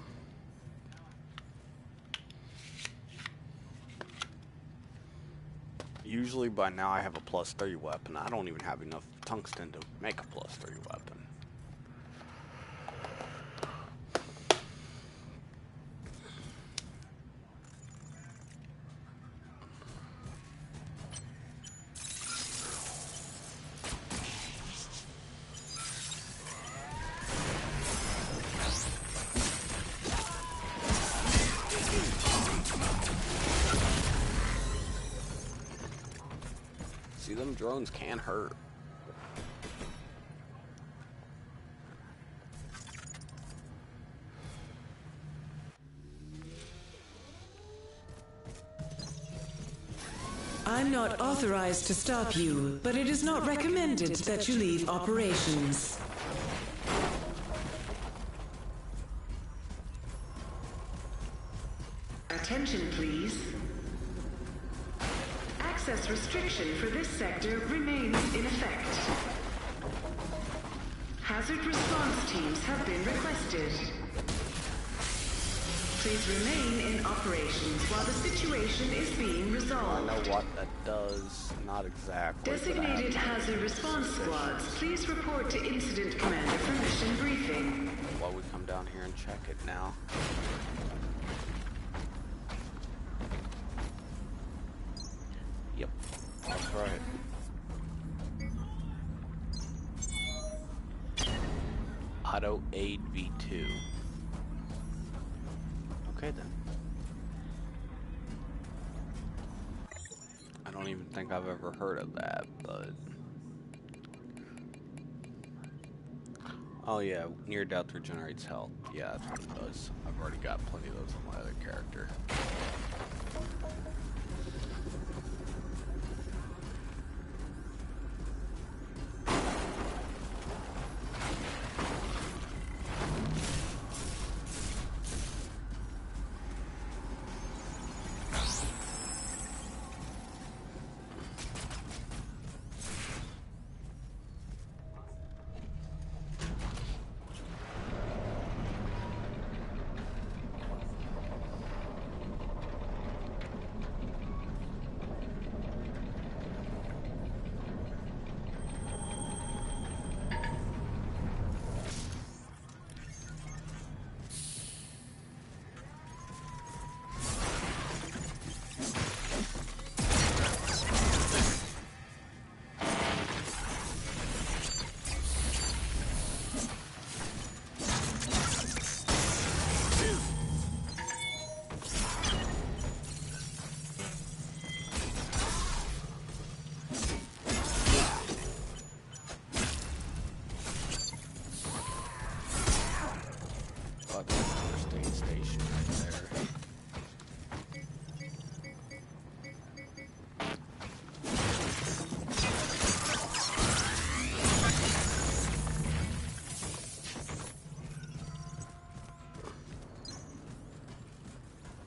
Usually by now I have a +3 weapon. I don't even have enough tungsten to make a +3 weapon. See, them drones can hurt. I'm not authorized to stop you, but it is not recommended that you leave operations. Attention, please. Access restriction for this sector remains in effect. Hazard response teams have been requested. Please remain in operations while the situation is being resolved. I know what that does, not exactly. Designated hazard response squads, please report to Incident Commander for mission briefing. While we come down here and check it now. Yep, that's right. Auto Aid V2. Okay then. I don't even think I've ever heard of that, but... Oh yeah, near death regenerates health. Yeah, that's what it does. I've already got plenty of those on my other character.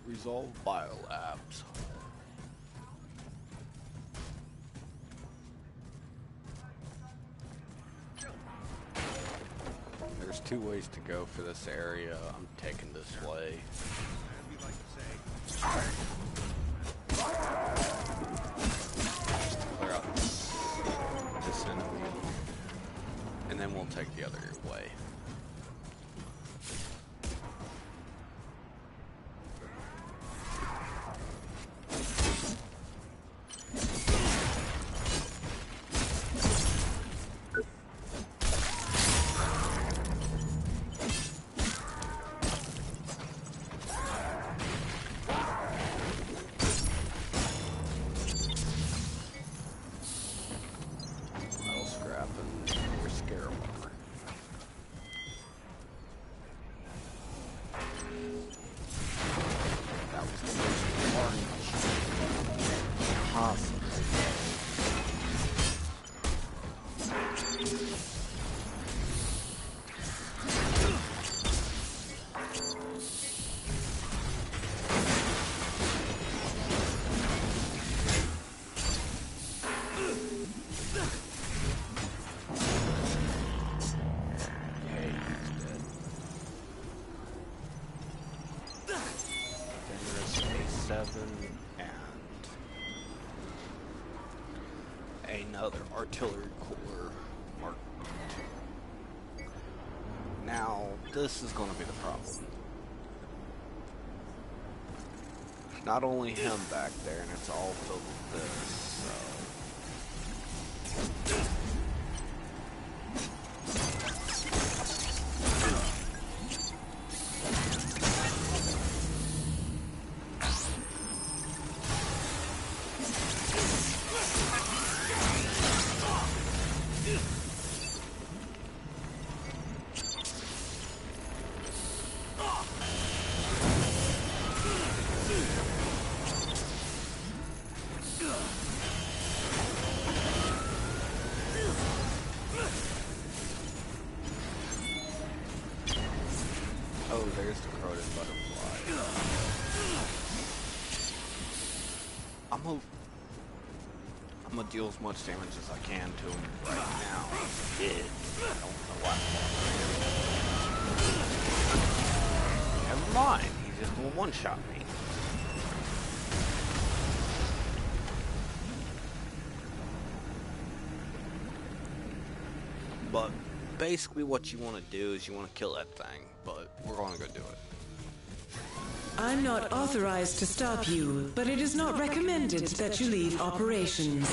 Resolve Biolabs. There's two ways to go for this area. I'm taking this way. Clear out this enemy. And then we'll take the other way. 7 and another artillery core Mark II. Now, this is going to be the problem. Not only him back there, and it's all filled with this, so... Oh, there's the corroded butterfly. I'm gonna deal as much damage as I can to him right now. I don't know why. Never mind, he's just gonna one-shot me. But basically what you want to do is you want to kill that thing, but we're going to go do it. I'm not authorized to stop you, but it is not recommended that you leave operations.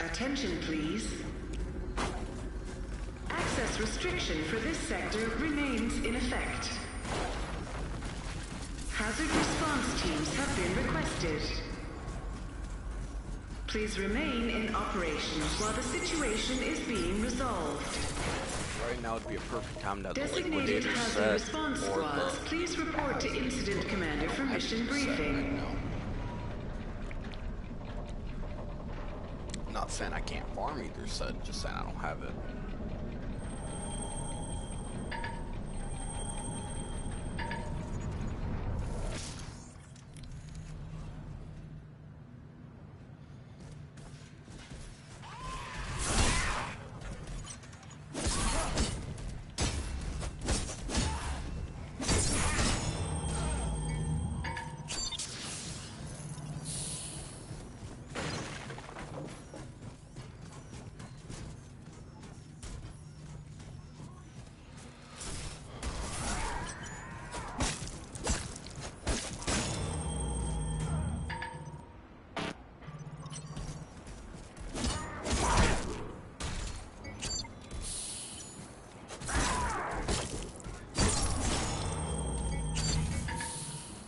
Attention, please. Access restriction for this sector remains in effect. Hazard response teams have been requested. Please remain in operation while the situation is being resolved. Right now would be a perfect time to have the Designated liquidator hazard set response or squads, please report to Incident Commander for mission briefing. I'm not saying I can't farm either set, just saying I don't have it.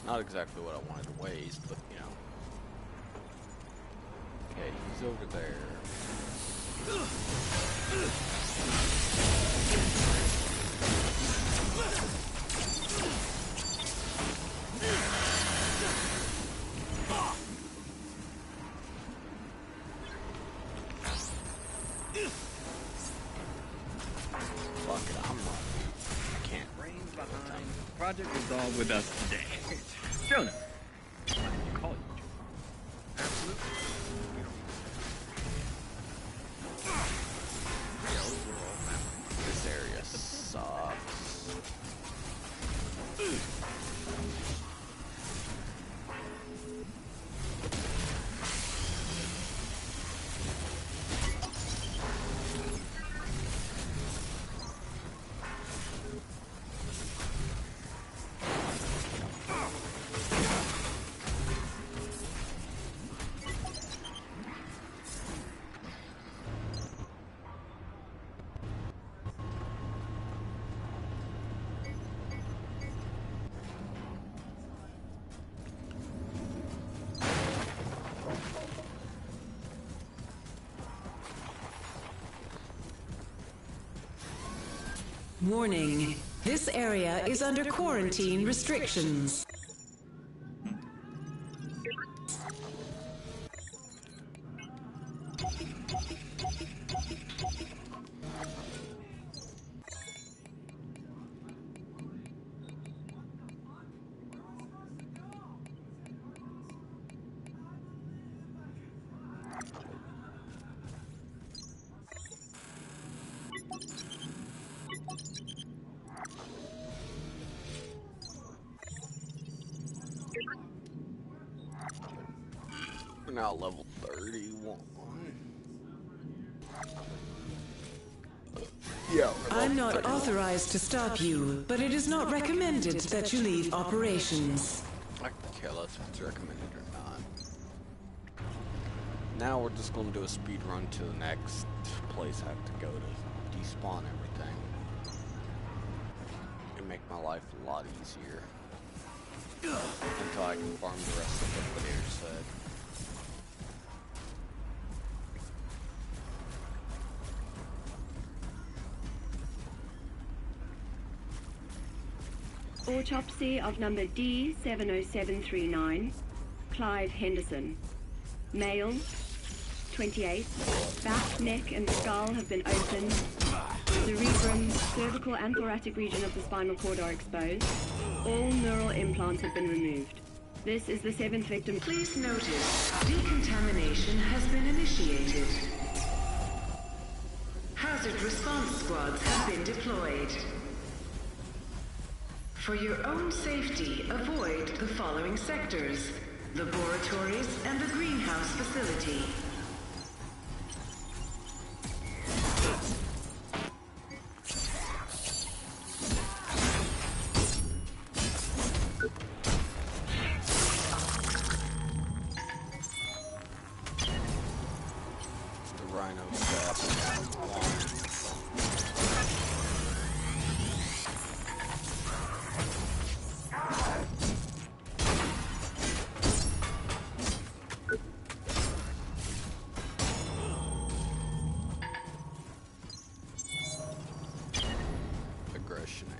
Not exactly what I wanted to waste, but you know. Okay, he's over there. Fuck it, I'm not. I can't. Brains behind Project Resolve with us today. Jonah. Why did you call you? Absolutely. This area sucks. Warning. This area is under quarantine restrictions. now level 31. Yeah, I'm not authorized to stop you, but it is not recommended that you leave operations. I can care less if it's recommended or not. Now we're just going to do a speed run to the next place I have to go to despawn everything. And make my life a lot easier. Until I can farm the rest of what Adair said. Autopsy of number D70739, Clive Henderson. Male, 28. Back, neck, and skull have been opened. Cerebrum, cervical, and thoracic region of the spinal cord are exposed. All neural implants have been removed. This is the 7th victim. Please notice, decontamination has been initiated. Hazard response squads have been deployed. For your own safety, avoid the following sectors: laboratories and the greenhouse facility.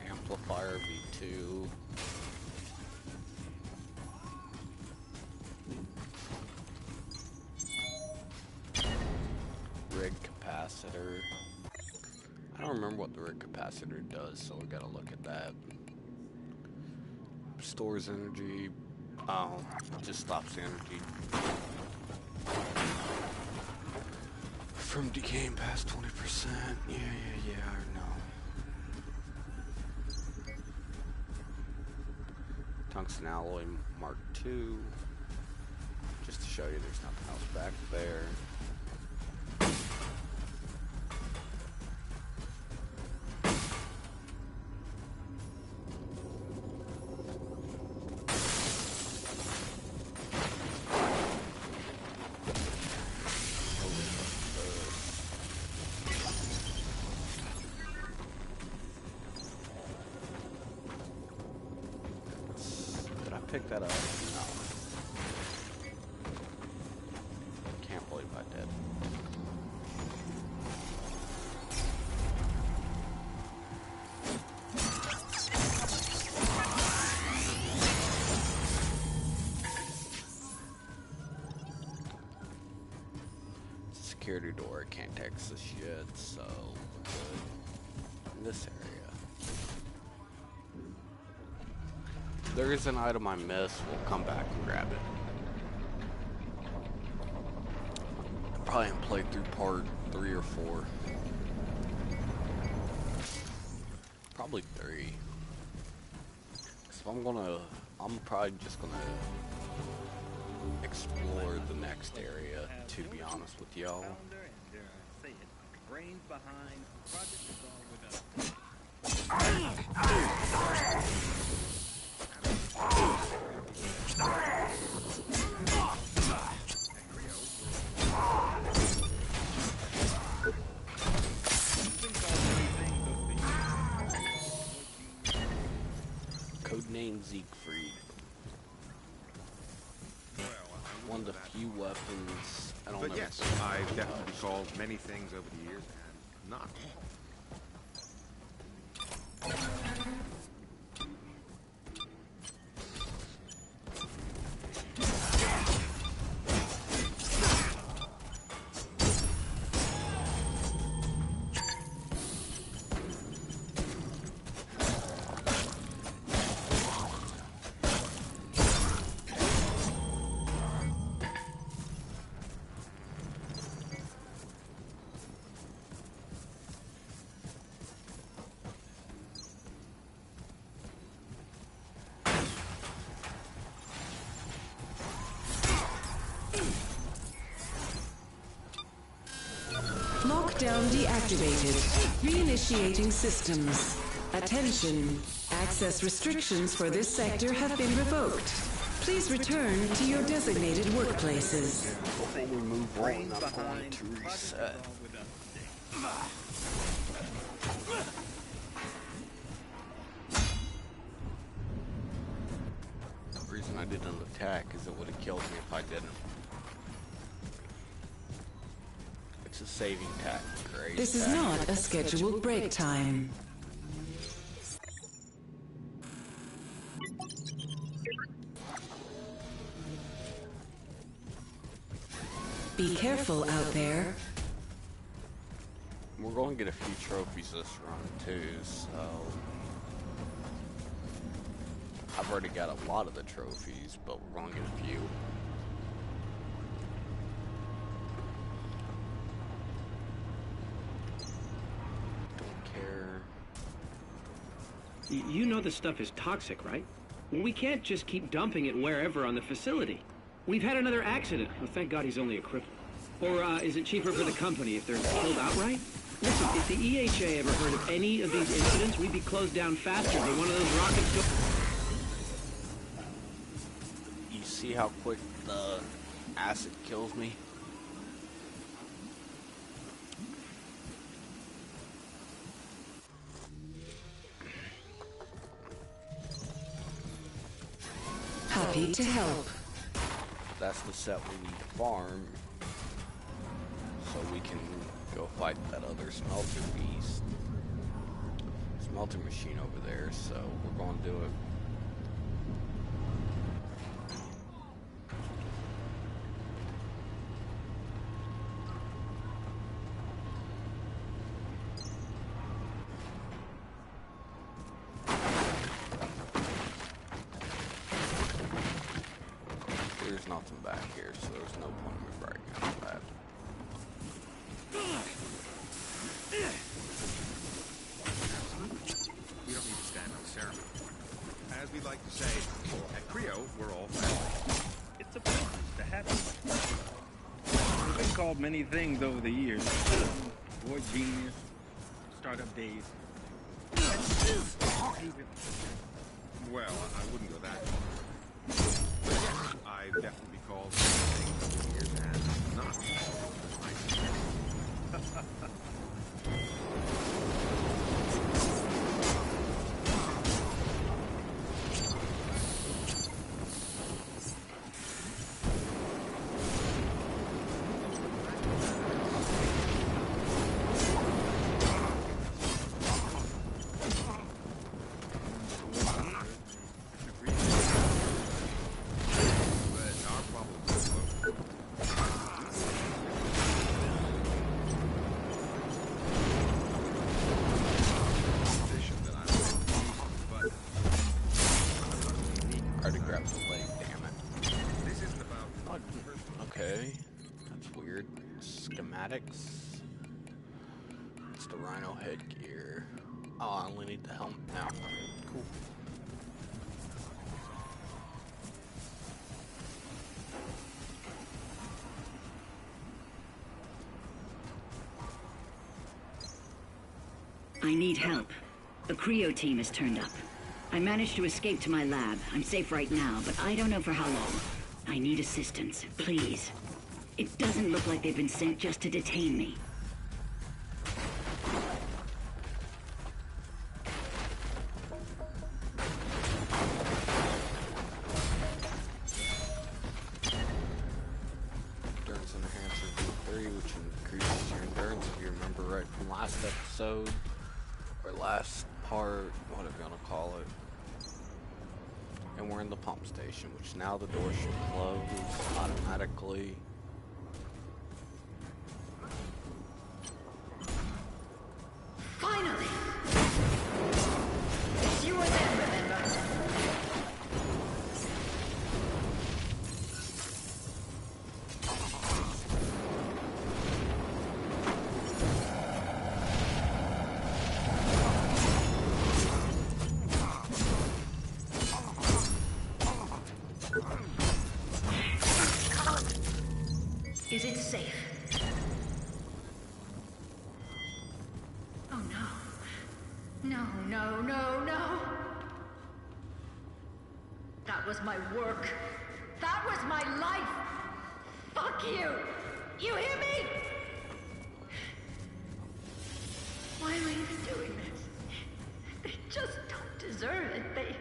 Amplifier V2. Rig capacitor. I don't remember what the rig capacitor does, so we gotta look at that. Stores energy. Oh, it just stops energy from decaying past 20%. Yeah, I know. Tungsten alloy Mark II. Just to show you there's nothing else back there. Pick that up. No. Can't believe I did. It's a security door. It can't text this shit, so we're good in this area. If there is an item I miss, we'll come back and grab it. I probably haven't played through part 3 or 4. Probably 3. So I'm probably just gonna explore the next area, to be honest with y'all. Brains behind Project Resolve with Codename Siegfried. One of the few weapons I don't know. But yes, I've definitely called many things over the years, and not all. Lockdown deactivated. Reinitiating systems. Attention. Access restrictions for this sector have been revoked. Please return to your designated workplaces. Before we move on, I'm going to reset. The reason I didn't attack is it would have killed me if I didn't. It's a saving tactic, right? This is not a scheduled break time. Be careful out there. We're going to get a few trophies this run too, so I've already got a lot of the trophies, but we're going to get a few. Don't care. You know this stuff is toxic, right? Well, we can't just keep dumping it wherever on the facility. We've had another accident. Well, thank God he's only a cripple. Or is it cheaper for the company if they're killed outright? Listen, if the EHA ever heard of any of these incidents, we'd be closed down faster than one of those rockets go... You see how quick the acid kills me? Happy to help. That's the set we need to farm, so we can go fight that other smelter beast. Smelter machine over there, so we're going to do it. There's nothing back here, so there's no point in me breaking all that. We don't need to stand on ceremony. As we like to say, at Creo, we're all family. It's a privilege to have you. We've been called many things over the years. Boy genius, startup days. Well, I wouldn't go that far. But yes, I've definitely called things over the years and not Okay, that's weird. Schematics. It's the Rhino headgear. Oh, I only need the helmet now. Cool. I need help. A Creo team has turned up. I managed to escape to my lab. I'm safe right now, but I don't know for how long. I need assistance, please. It doesn't look like they've been sent just to detain me. Endurance enhancer V3, which increases your endurance if you remember right from last episode, or last part, whatever you want to call it. And we're in the pump station, which now the door should close automatically. Finally! It's you or them, remember? No, no, no, no! That was my work. That was my life! Fuck you! You hear me? Why am I even doing this? They just don't deserve it. They...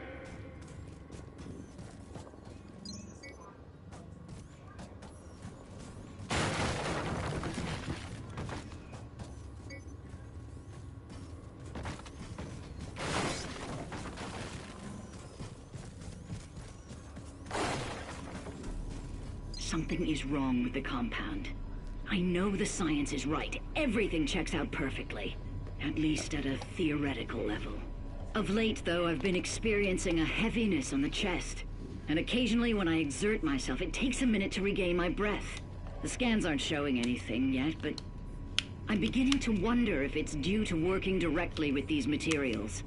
Something is wrong with the compound. I know the science is right. Everything checks out perfectly. At least at a theoretical level. Of late, though, I've been experiencing a heaviness on the chest. And occasionally when I exert myself, it takes a minute to regain my breath. The scans aren't showing anything yet, but I'm beginning to wonder if it's due to working directly with these materials.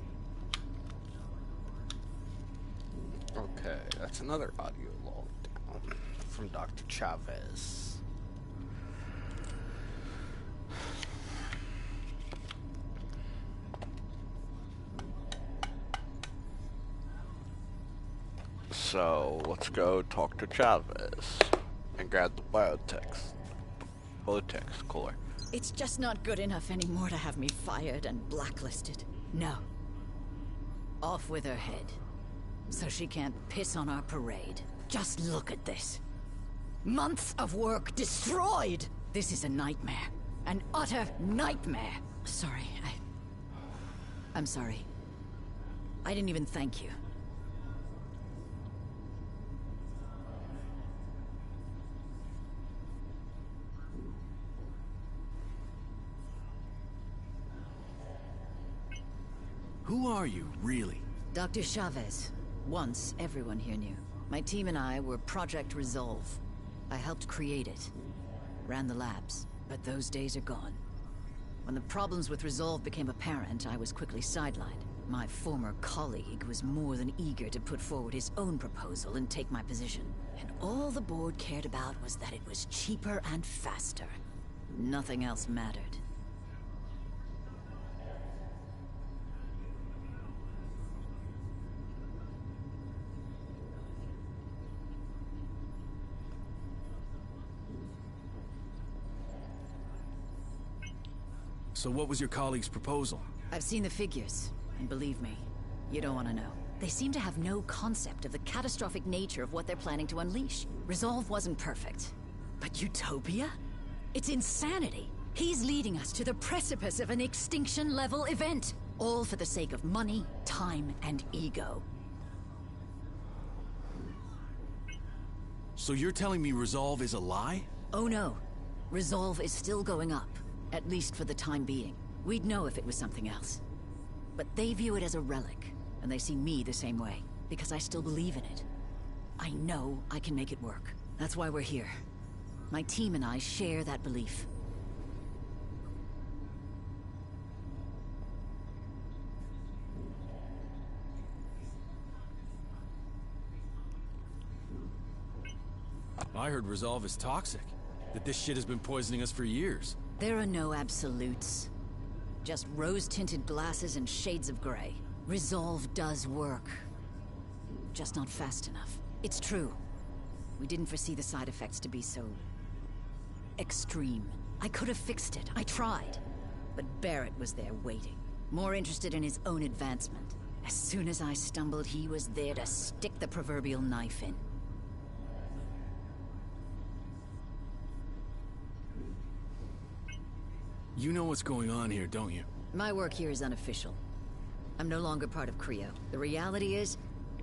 Okay, that's another audio log down from Dr. Chavez. So, let's go talk to Chavez and grab the biotech cooler. It's just not good enough anymore to have me fired and blacklisted. No. Off with her head. So she can't piss on our parade. Just look at this. Months of work destroyed! This is a nightmare. An utter nightmare. Sorry, I'm sorry. I didn't even thank you. Who are you, really? Dr. Chavez. Once, everyone here knew. My team and I were Project Resolve. I helped create it. Ran the labs. But those days are gone. When the problems with Resolve became apparent, I was quickly sidelined. My former colleague was more than eager to put forward his own proposal and take my position. And all the board cared about was that it was cheaper and faster. Nothing else mattered. So what was your colleague's proposal? I've seen the figures, and believe me, you don't want to know. They seem to have no concept of the catastrophic nature of what they're planning to unleash. Resolve wasn't perfect. But Utopia? It's insanity. He's leading us to the precipice of an extinction-level event. All for the sake of money, time, and ego. So you're telling me Resolve is a lie? Oh no. Resolve is still going up. At least for the time being. We'd know if it was something else. But they view it as a relic, and they see me the same way, because I still believe in it. I know I can make it work. That's why we're here. My team and I share that belief. I heard Resolve is toxic. That this shit has been poisoning us for years. There are no absolutes. Just rose-tinted glasses and shades of gray. Resolve does work. Just not fast enough. It's true. We didn't foresee the side effects to be so... extreme. I could have fixed it. I tried. But Barrett was there waiting. More interested in his own advancement. As soon as I stumbled, he was there to stick the proverbial knife in. You know what's going on here, don't you? My work here is unofficial. I'm no longer part of Creo. The reality is,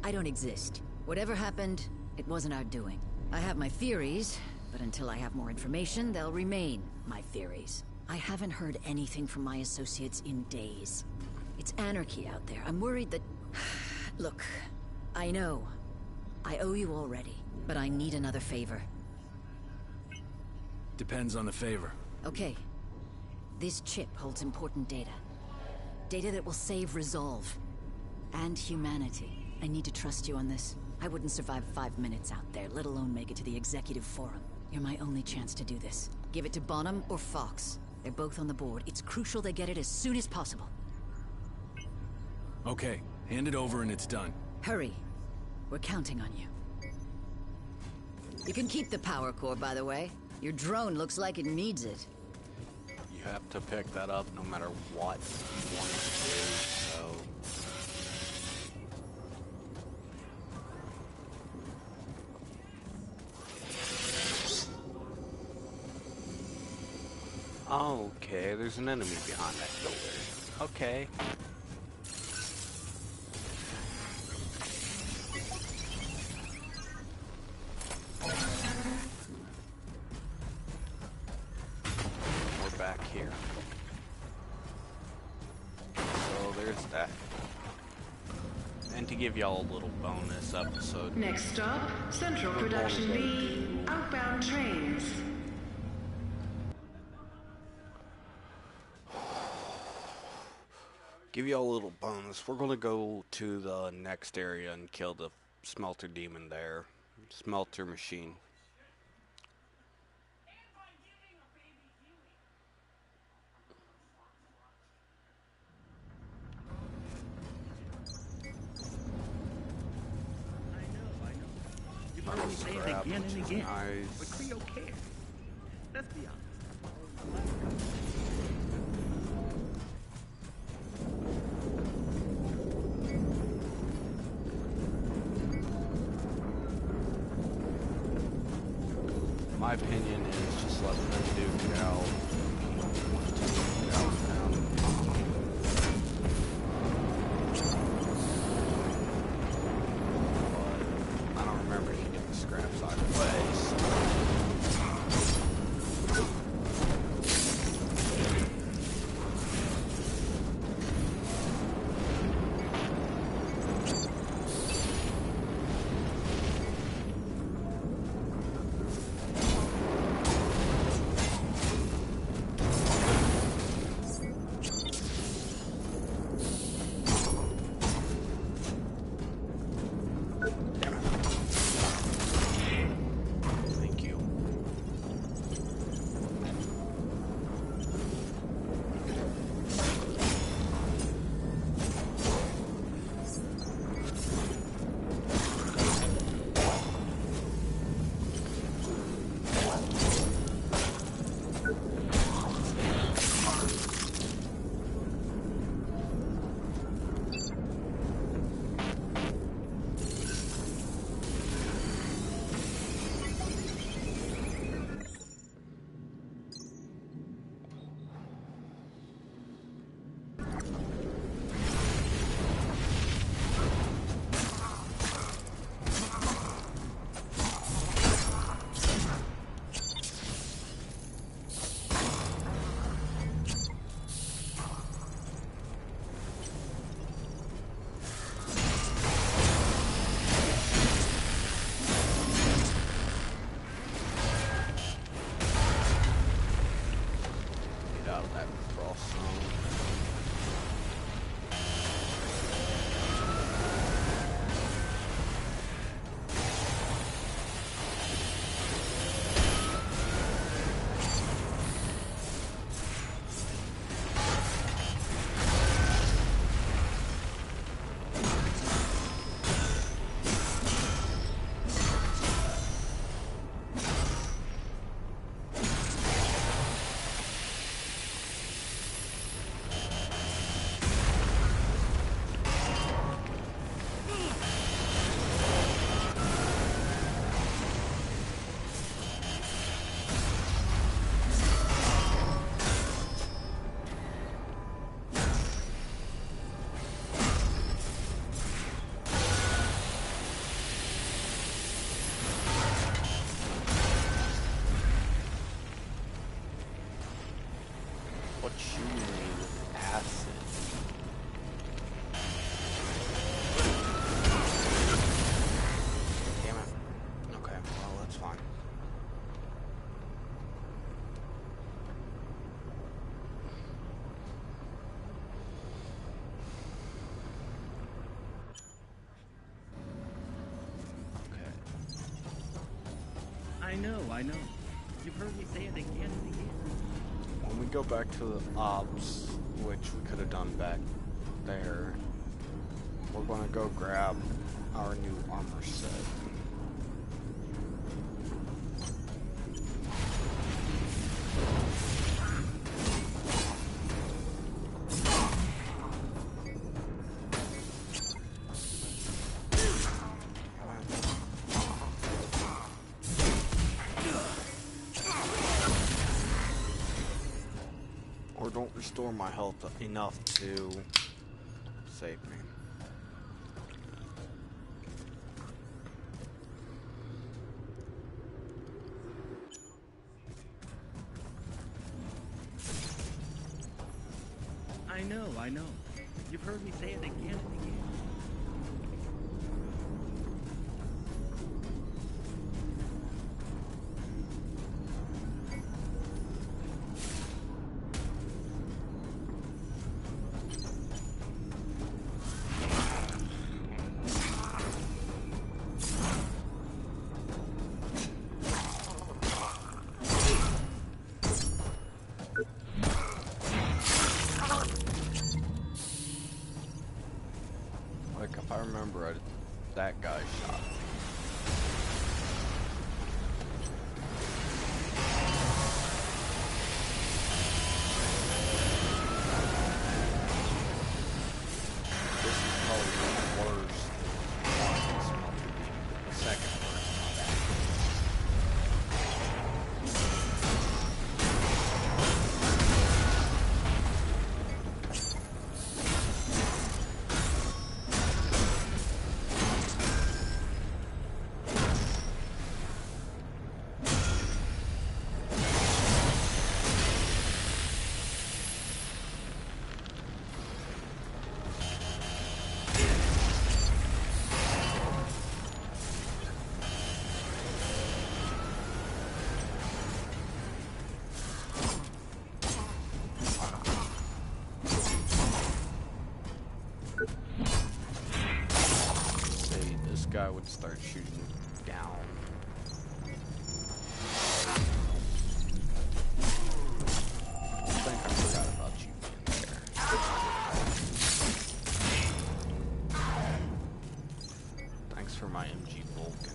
I don't exist. Whatever happened, it wasn't our doing. I have my theories, but until I have more information, they'll remain my theories. I haven't heard anything from my associates in days. It's anarchy out there. I'm worried that... Look, I know. I owe you already, but I need another favor. Depends on the favor. Okay. This chip holds important data. Data that will save Resolve. And humanity. I need to trust you on this. I wouldn't survive 5 minutes out there, let alone make it to the executive forum. You're my only chance to do this. Give it to Bonham or Fox. They're both on the board. It's crucial they get it as soon as possible. Okay, hand it over and it's done. Hurry. We're counting on you. You can keep the power core, by the way. Your drone looks like it needs it. You have to pick that up no matter what you want to do, so... Okay, there's an enemy behind that pillar. Okay. We're back here. So there's that. And to give y'all a little bonus episode. Next stop, Central Production B, outbound trains. Give y'all a little bonus. We're gonna go to the next area and kill the smelter demon there. Smelter machine. You've heard me say it again and again. Nice. But Creo cares. Let's be honest. My opinion is just let them duke it out. Duke it out now. But I don't remember needing the scraps either way, so. What you need with acid? Damn it. Okay, well, that's fine. Okay. I know. You've heard me say it again and again. When we go back to the ops, which we could have done back there, we're gonna go grab our new armor set. Or don't restore my health enough to save me. I know. You've heard me say it again and again. Like, if I remember, that guy shot me. This is probably the worst smelter beam. The second worst, my bad. Guy would start shooting down. I think I forgot about you being there. Thanks for my MG Vulcan.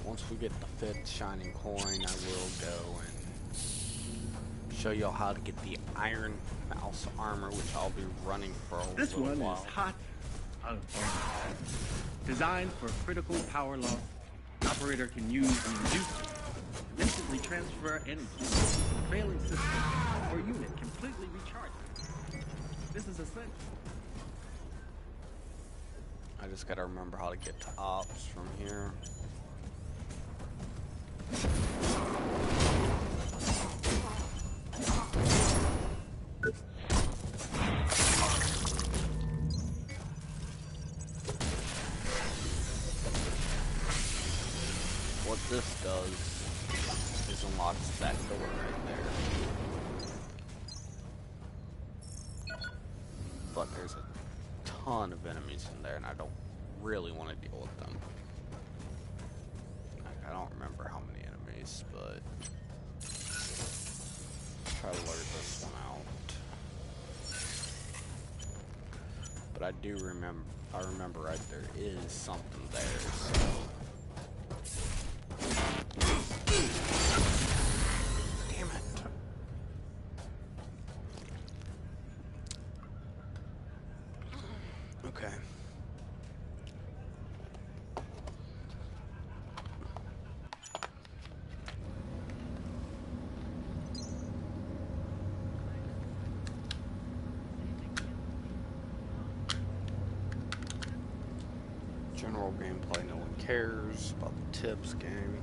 Once we get the 5th shining coin, I will go and show y'all how to get the Iron Mouse armor, which I'll be running for a This little one while. is hot. Designed for critical power loss. The operator can use an inducer to instantly transfer energy to the failing system or unit completely recharged. This is essential. I just gotta remember how to get to ops from here. What this does is unlocks that door right there. But there's a ton of enemies in there and I don't really want to deal with them. I don't remember how many enemies, but try to blur this one out. But I do remember. I remember right there is something there. So. Damn it. Okay. General gameplay, no one cares about the tips game.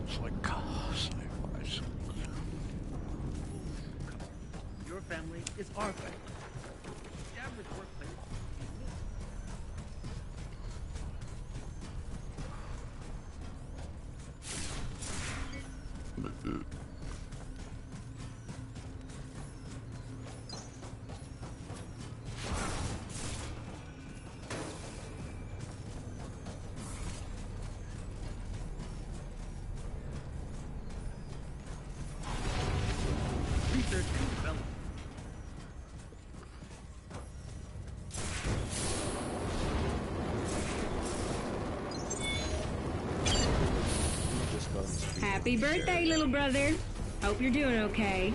It's like sci-fi. Your family is our family. The average workplace. Research and development. Happy birthday, little brother. Hope you're doing okay.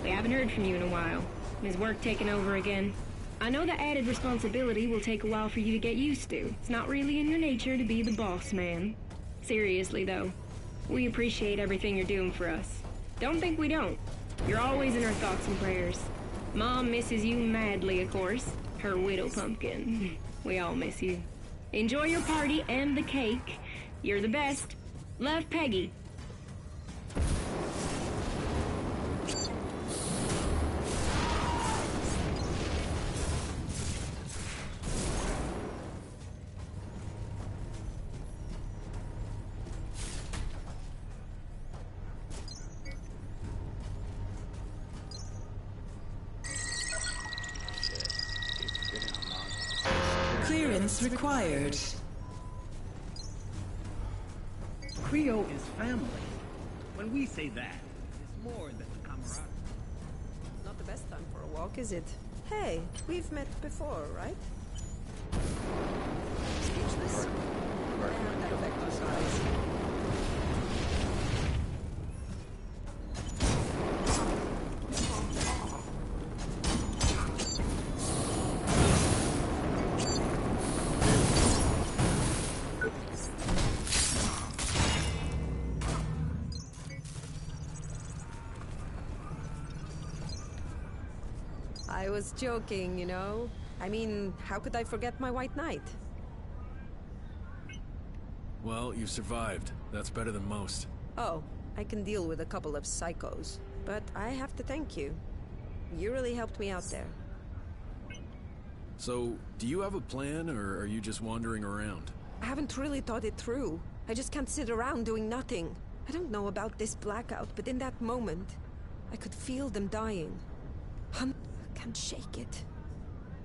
We haven't heard from you in a while. Is work taking over again? I know the added responsibility will take a while for you to get used to. It's not really in your nature to be the boss man. Seriously, though, we appreciate everything you're doing for us. Don't think we don't. You're always in our thoughts and prayers. Mom misses you madly, of course. Her widow pumpkin. We all miss you. Enjoy your party and the cake. You're the best. Love, Peggy. Clearance required. Creo is family. When we say that, it's more than the camaraderie. Not the best time for a walk, is it? Hey, we've met before, right? Speechless? I have that effect on size. I was joking, you know? I mean, how could I forget my white knight? Well, you survived. That's better than most. Oh, I can deal with a couple of psychos. But I have to thank you. You really helped me out there. So, do you have a plan, or are you just wandering around? I haven't really thought it through. I just can't sit around doing nothing. I don't know about this blackout, but in that moment, I could feel them dying. I can't shake it.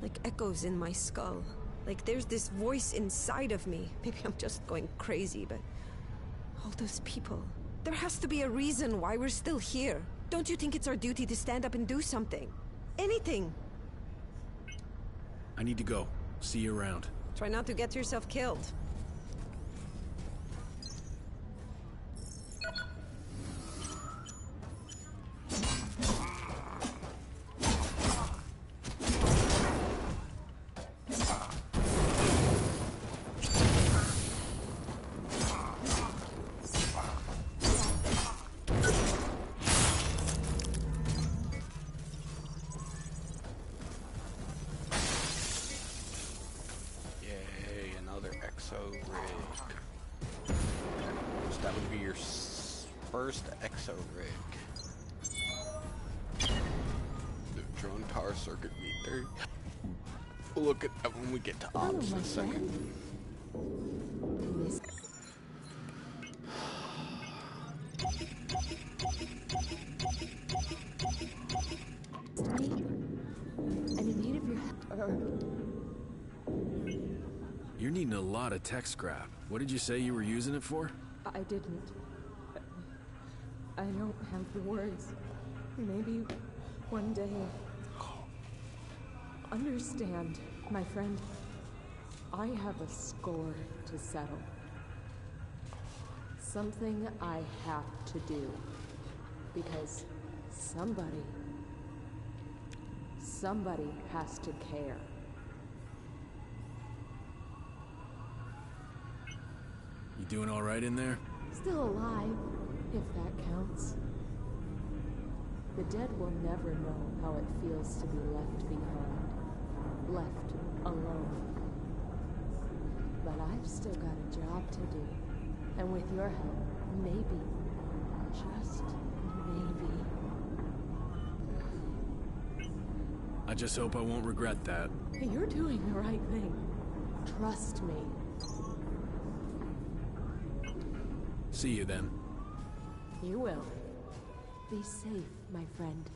Like echoes in my skull. Like there's this voice inside of me. Maybe I'm just going crazy, but... all those people... there has to be a reason why we're still here. Don't you think it's our duty to stand up and do something? Anything! I need to go. See you around. Try not to get yourself killed. First exo rig. The drone tower circuit meter. We'll look at that when we get to ops in a second. Enemy her. You're needing a lot of tech scrap. What did you say you were using it for? I didn't. I don't have the words. Maybe one day. Understand, my friend. I have a score to settle. Something I have to do. Because somebody has to care. You doing all right in there? Still alive, if that counts. The dead will never know how it feels to be left behind. Left alone. But I've still got a job to do. And with your help, maybe, just maybe. I just hope I won't regret that. You're doing the right thing. Trust me. See you then. You will. Be safe, my friend.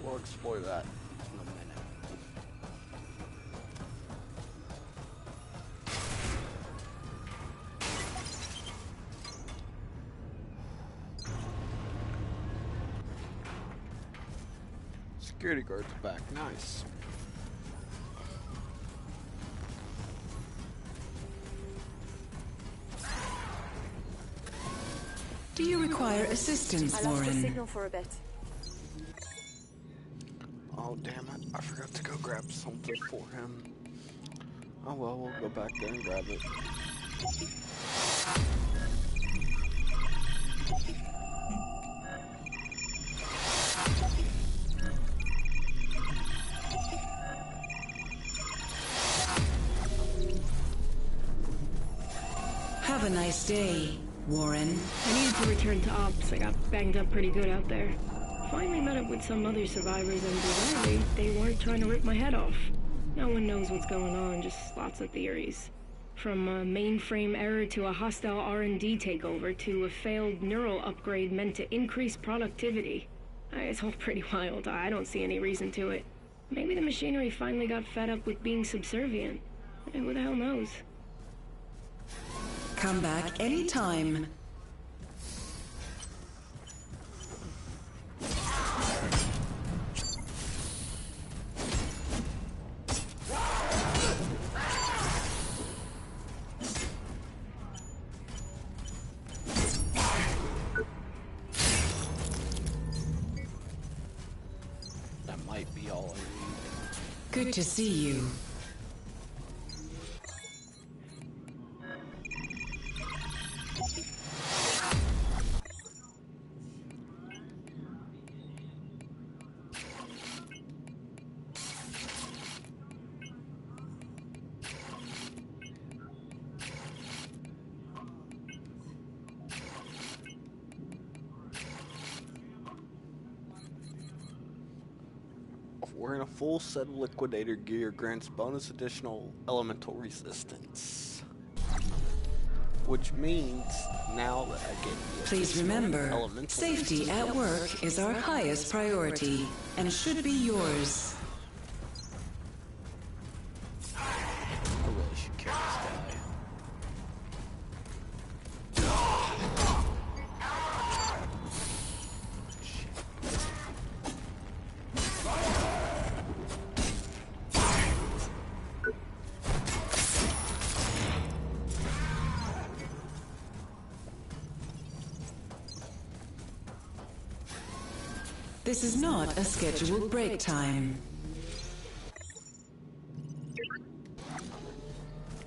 We'll explore that in a minute. Security guard's back. Nice. Do you require assistance, I lost the Warren? signal for a bit. Oh, damn it. I forgot to go grab something for him. Oh well, we'll go back there and grab it. Have a nice day, Warren. I needed to return to ops. I got banged up pretty good out there. Finally met up with some other survivors, and bizarrely, they weren't trying to rip my head off. No one knows what's going on, just lots of theories. From a mainframe error to a hostile R&D takeover to a failed neural upgrade meant to increase productivity. It's all pretty wild. I don't see any reason to it. Maybe the machinery finally got fed up with being subservient. Who the hell knows? Come back anytime. That might be all I need. Good to see you. Wearing a full set of liquidator gear grants bonus additional elemental resistance. Which means now that I get the Please remember, safety at work is our highest priority and should be yours. I really should kill this guy. This is not a scheduled break time.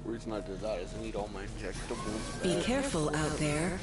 The reason I did that is I need all my injectables Be back. careful out there.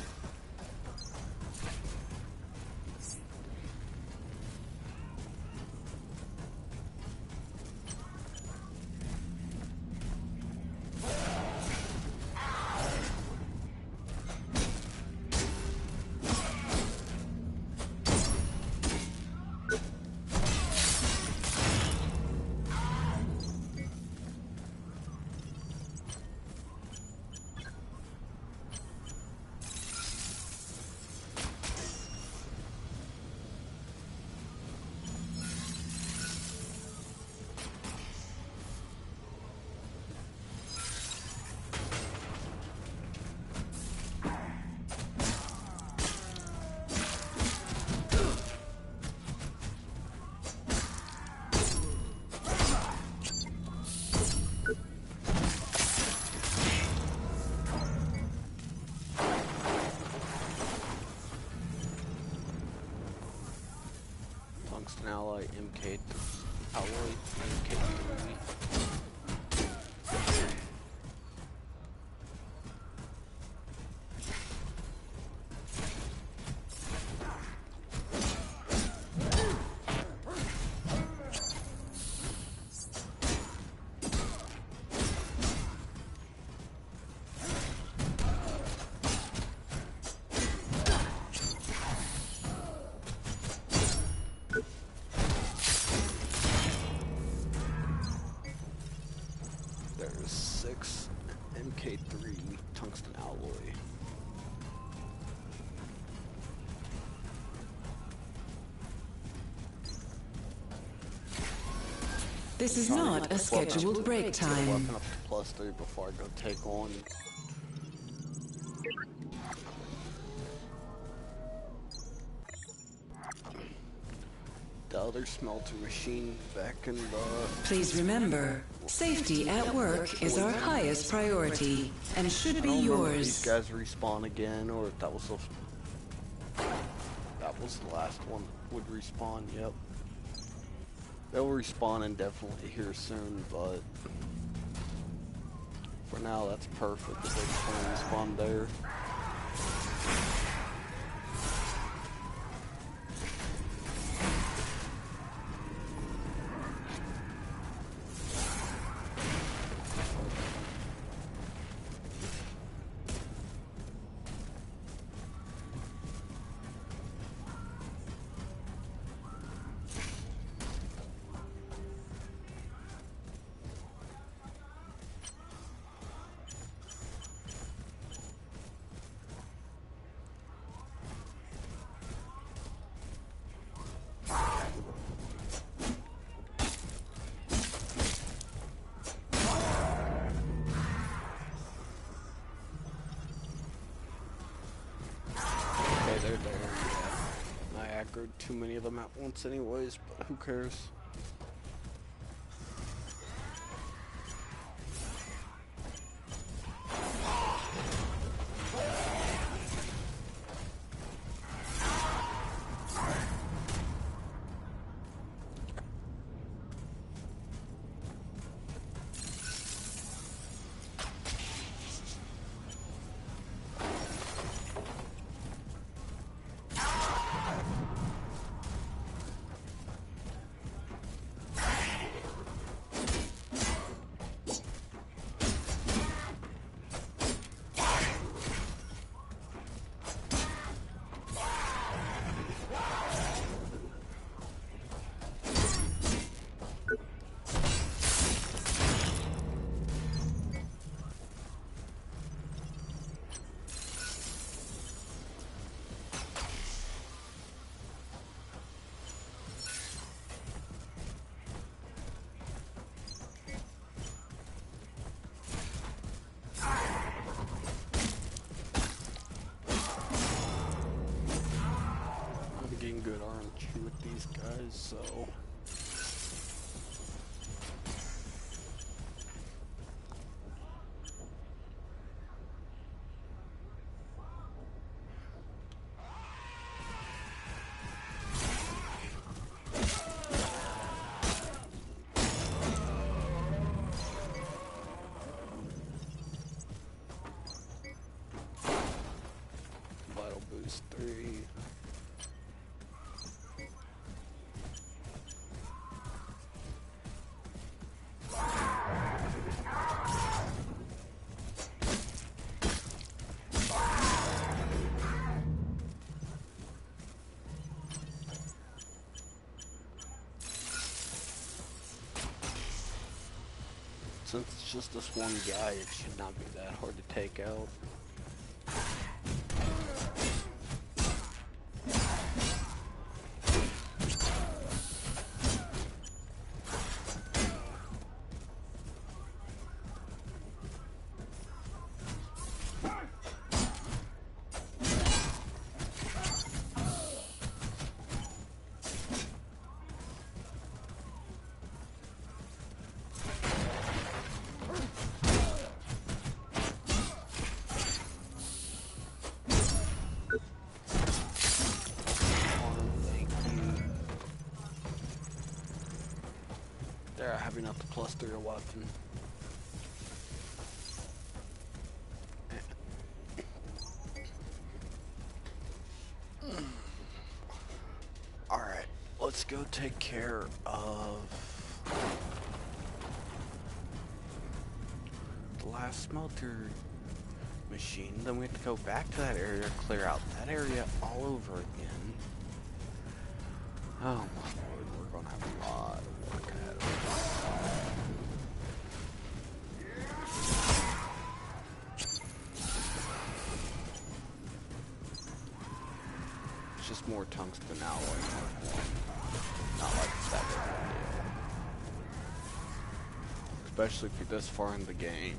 alloy MK alloy MK3. There's 6 MK3 tungsten alloy. This is not a scheduled break time. Weapon up to +3 before I go take on. The other smelter machine back in the... Please remember, safety at work is our highest priority and should be I don't remember if yours. these guys respawn again, or if that was the last one would respawn. Yep, they'll respawn indefinitely here soon, but for now that's perfect. If they just want to respawn there. They're there, yeah. I aggroed too many of them at once anyways, but who cares? Good RNG with these guys, so Vital Boost 3. Since it's just this one guy, it should not be that hard to take out. Yeah, having up to +3 a weapon. Alright, let's go take care of the last smelter machine. Then we have to go back to that area, clear out that area all over again. Oh my lord, we're gonna have a lot of work ahead of us. It's just more tungsten alloy. Not like it's that big of a deal. Especially if you're this far in the game.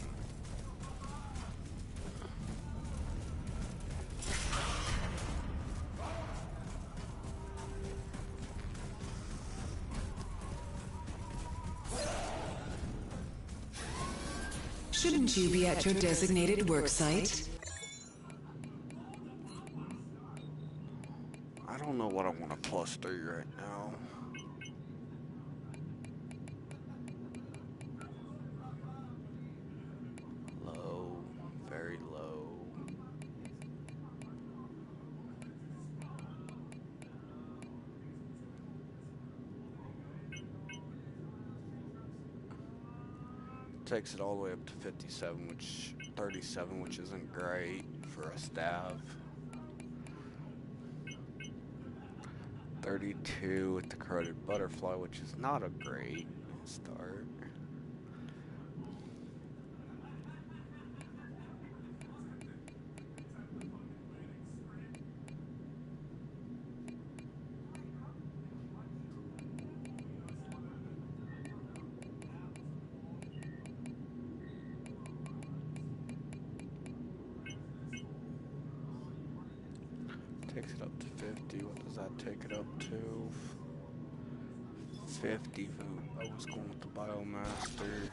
Shouldn't you be at your designated work site? I don't know what I want to +3 right now. Low, very low. Takes it all the way up to 37, 37, which isn't great for a staff. 32 with the corroded butterfly, which is not a great start. Takes it up to 50. What does that take it up to? 50. I was going with the Biomaster.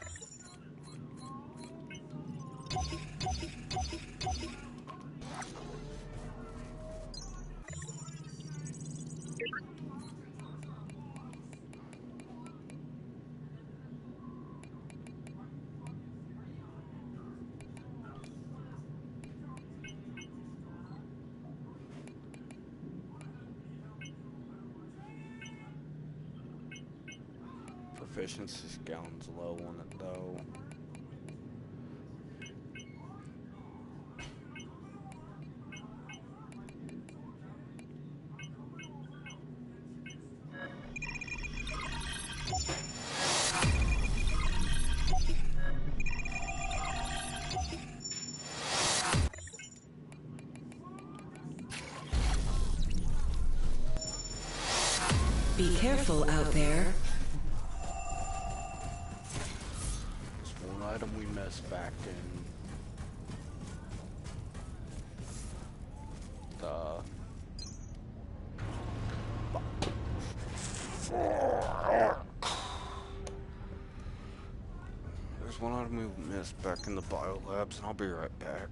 Proficiency gallon's low on it though. Be careful out there. There's one item we missed back in the There's one item we missed back in the biolabs, and I'll be right back.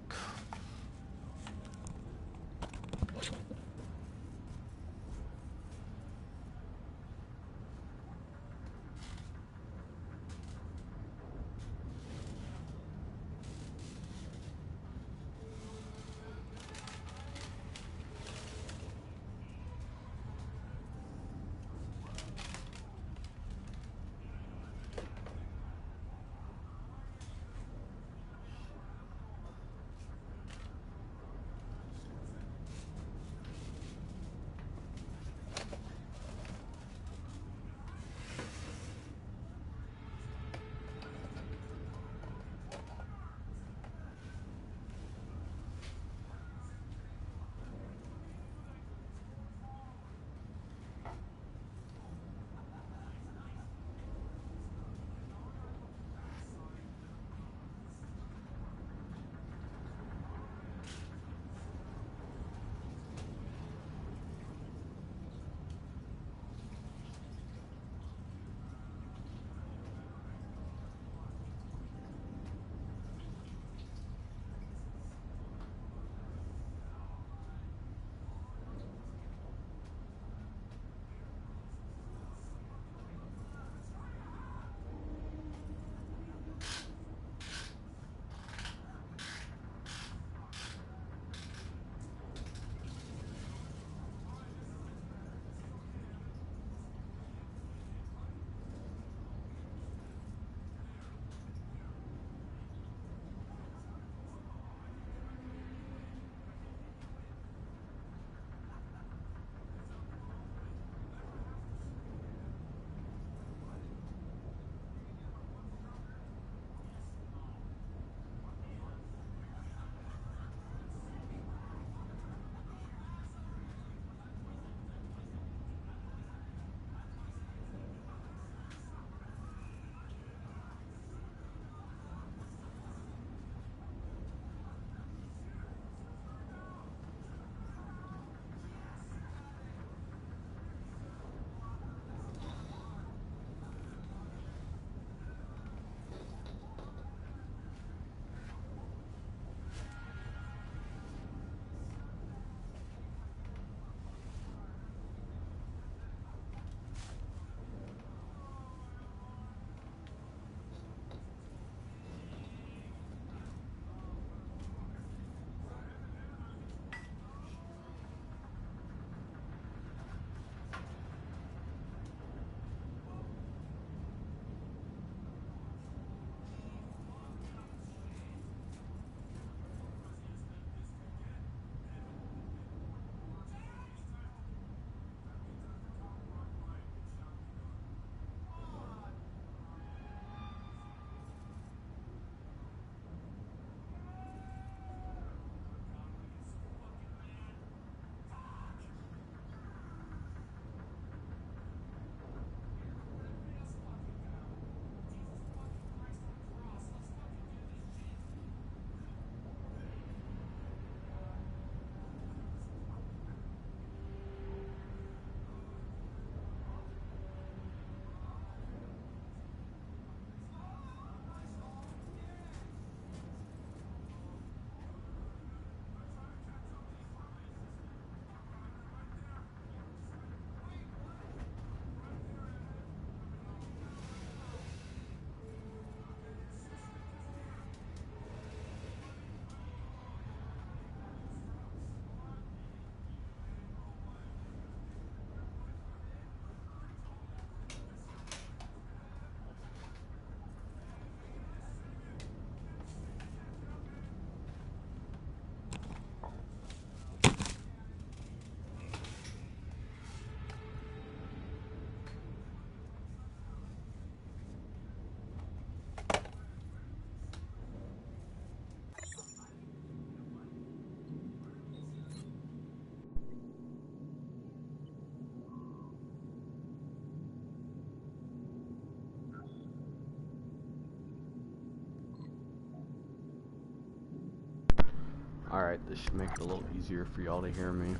Alright, this should make it a little easier for y'all to hear me.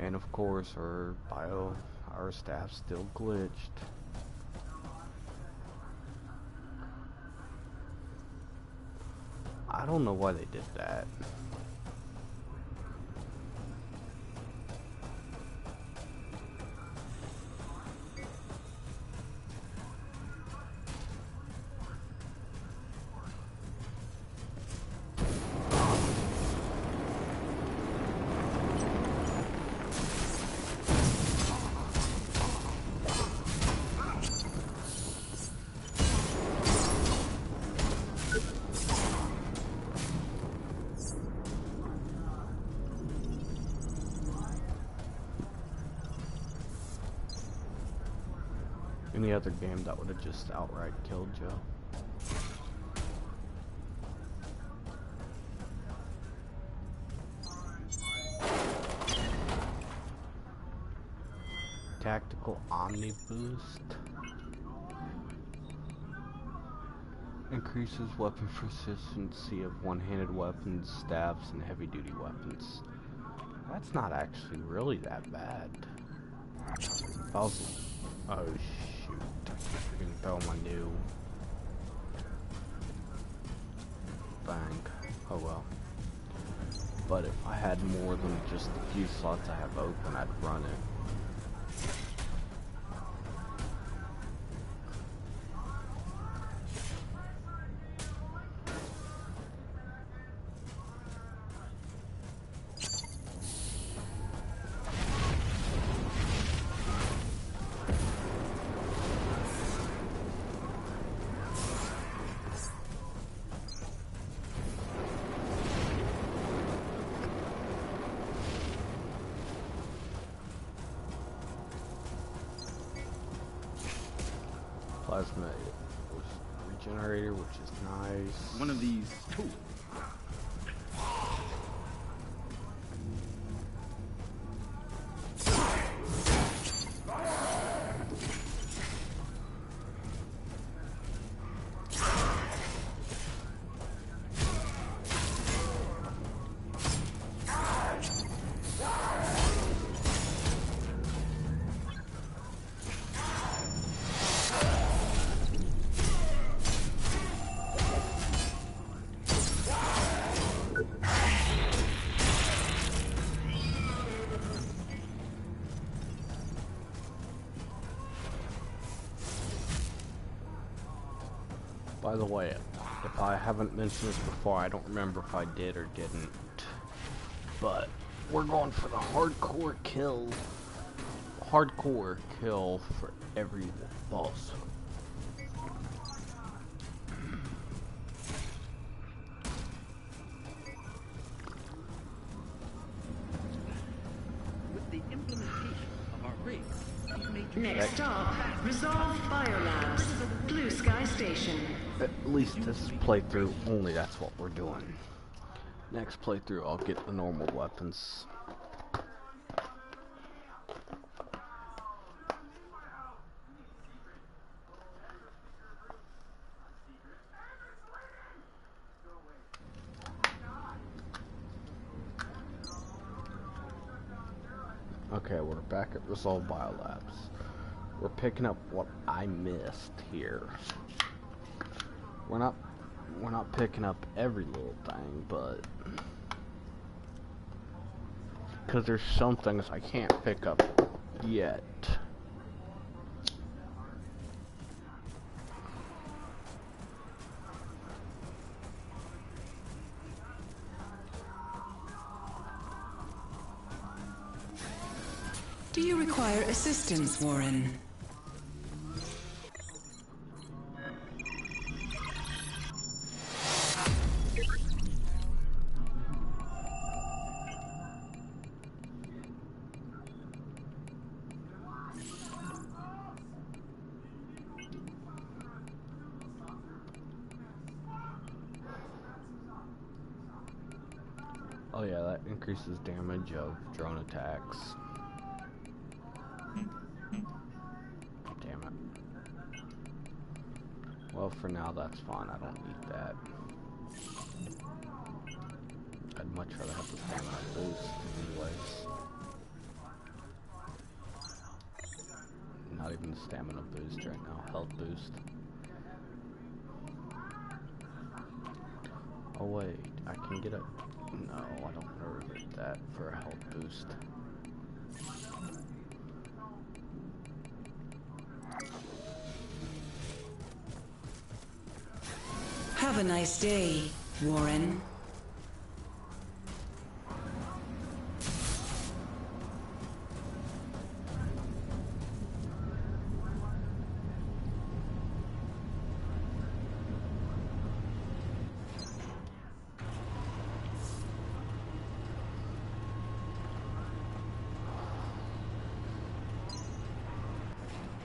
And of course, our staff still glitched. I don't know why they did that. Any other game that would have just outright killed Joe. Tactical Omni Boost increases weapon proficiency of one-handed weapons, staffs, and heavy-duty weapons. That's not actually really that bad. If I was, oh shoot! I can throw my new thing. Oh well. But if I had more than just the few slots I have open, I'd run it. Plasma regenerator, which is nice. One of these tools. By the way, if I haven't mentioned this before, I don't remember if I did or didn't, but we're going for the hardcore kill for every boss. With the implementation of our rigs, we've made Next stop, Resolve Biolabs, Blue Sky Station. At least this playthrough only, that's what we're doing. Next playthrough, I'll get the normal weapons. Okay, we're back at Resolve Biolabs. We're picking up what I missed here. We're not picking up every little thing, but because there's some things I can't pick up yet. Do you require assistance, Warren? Oh yeah, that increases damage of drone attacks. Damn it. Well, for now that's fine, I don't need that. I'd much rather have the stamina boost anyways. Not even the stamina boost right now, health boost. Oh wait, I can get a... No, I don't want to revert that for a health boost. Have a nice day, Warren.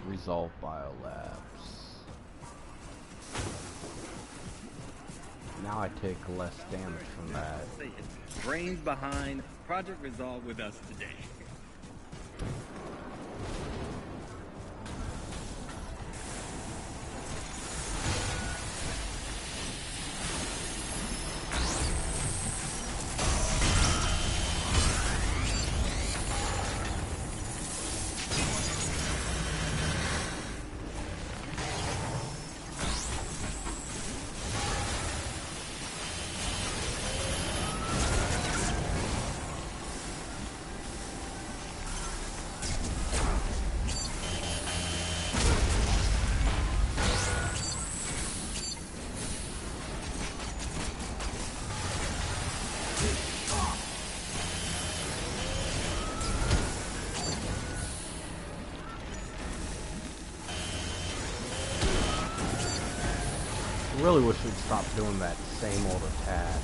Resolve Biolabs. Now I take less damage from that. Brains behind Project Resolve with us today. I really wish we'd stop doing that same old attack.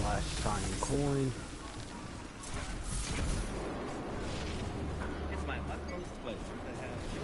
Last shiny coin. It's my utmost pleasure to have you.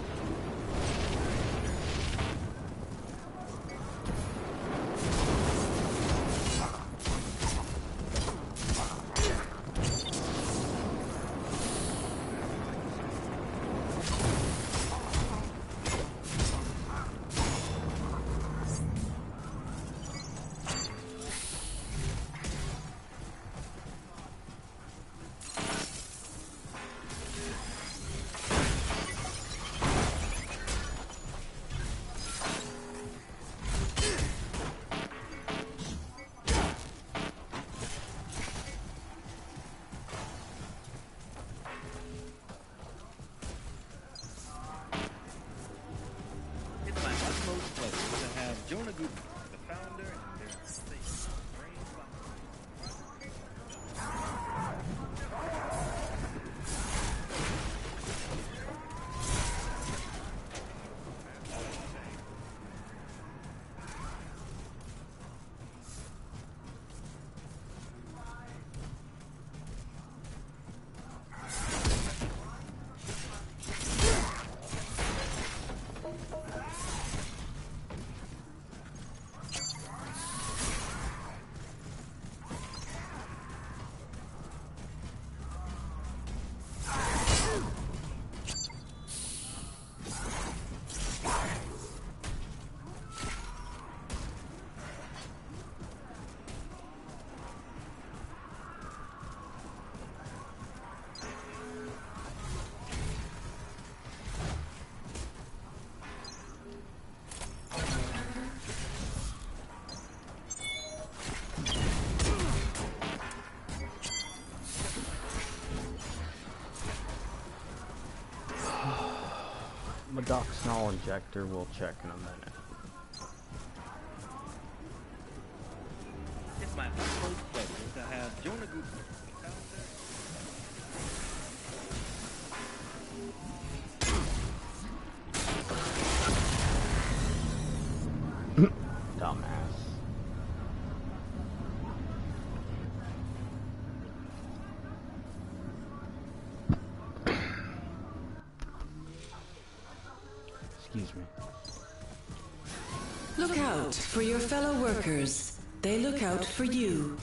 Doxnol injector we'll check in a minute. It's my utmost pleasure to have Jonah Goose. Dumbass. Excuse me. Look out for your fellow workers. They look out for you.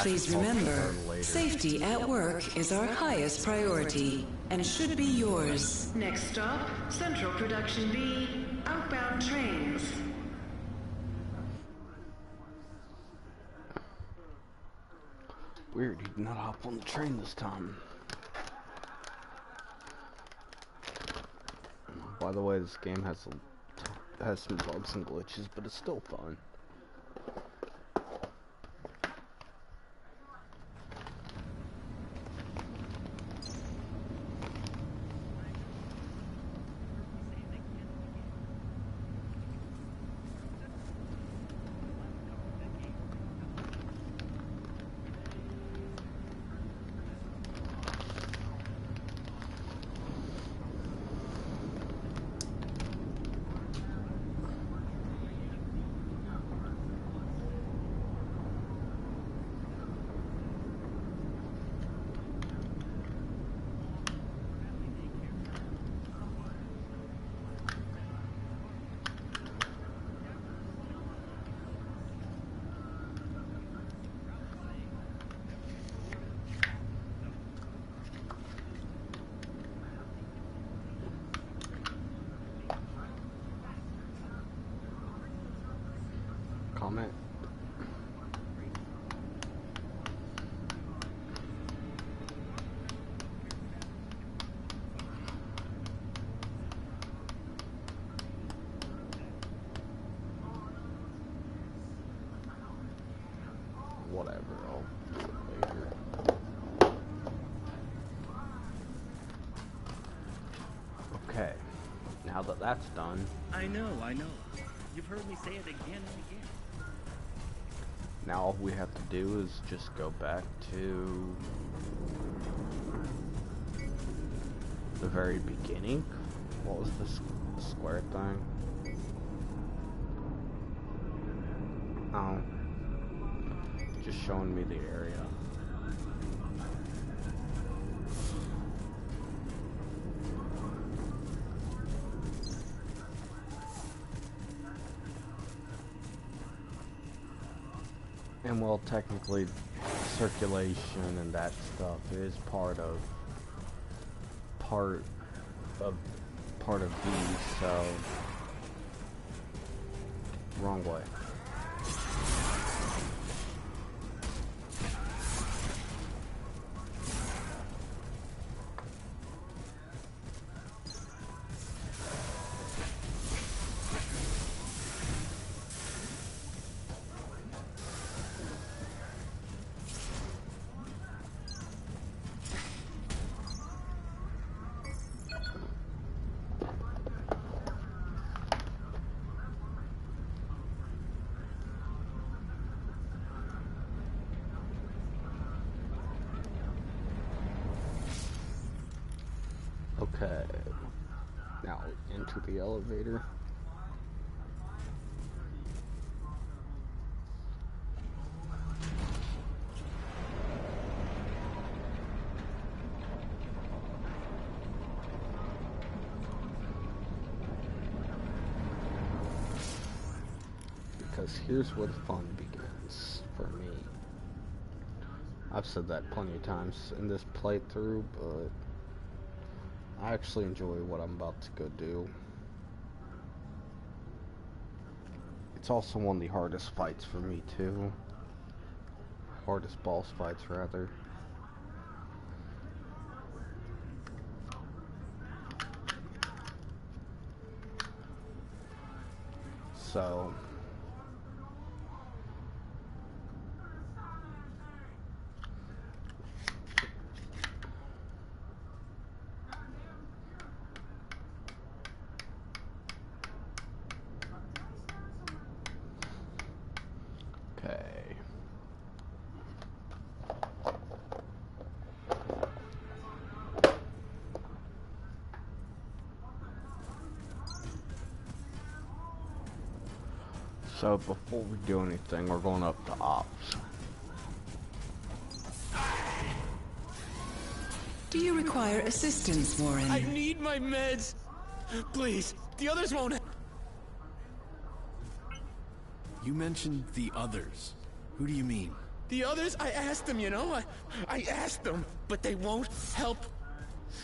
Please remember, safety at work is our highest priority and should be yours. Next stop, Central Production B, outbound trains. Weird, he did not hop on the train this time. By the way, this game has some bugs and glitches, but it's still fun. Comment. Whatever, I'll do it later. Okay, now that that's done. I know. You've heard me say it again and again. Now all we have to do is just go back to the very beginning. What was this square thing? Oh, just showing me the area. And well, technically, circulation and that stuff is part of these. So, wrong way. Okay, now into the elevator. because here's where the fun begins for me. I've said that plenty of times in this playthrough, but I actually enjoy what I'm about to go do. It's also one of the hardest fights for me too. Hardest boss fights, rather. So okay. So before we do anything, we're going up to ops. Do you require assistance, Warren? I need my meds. Please, the others won't. You mentioned the others. Who do you mean? The others, I asked them, you know? I asked them, but they won't help.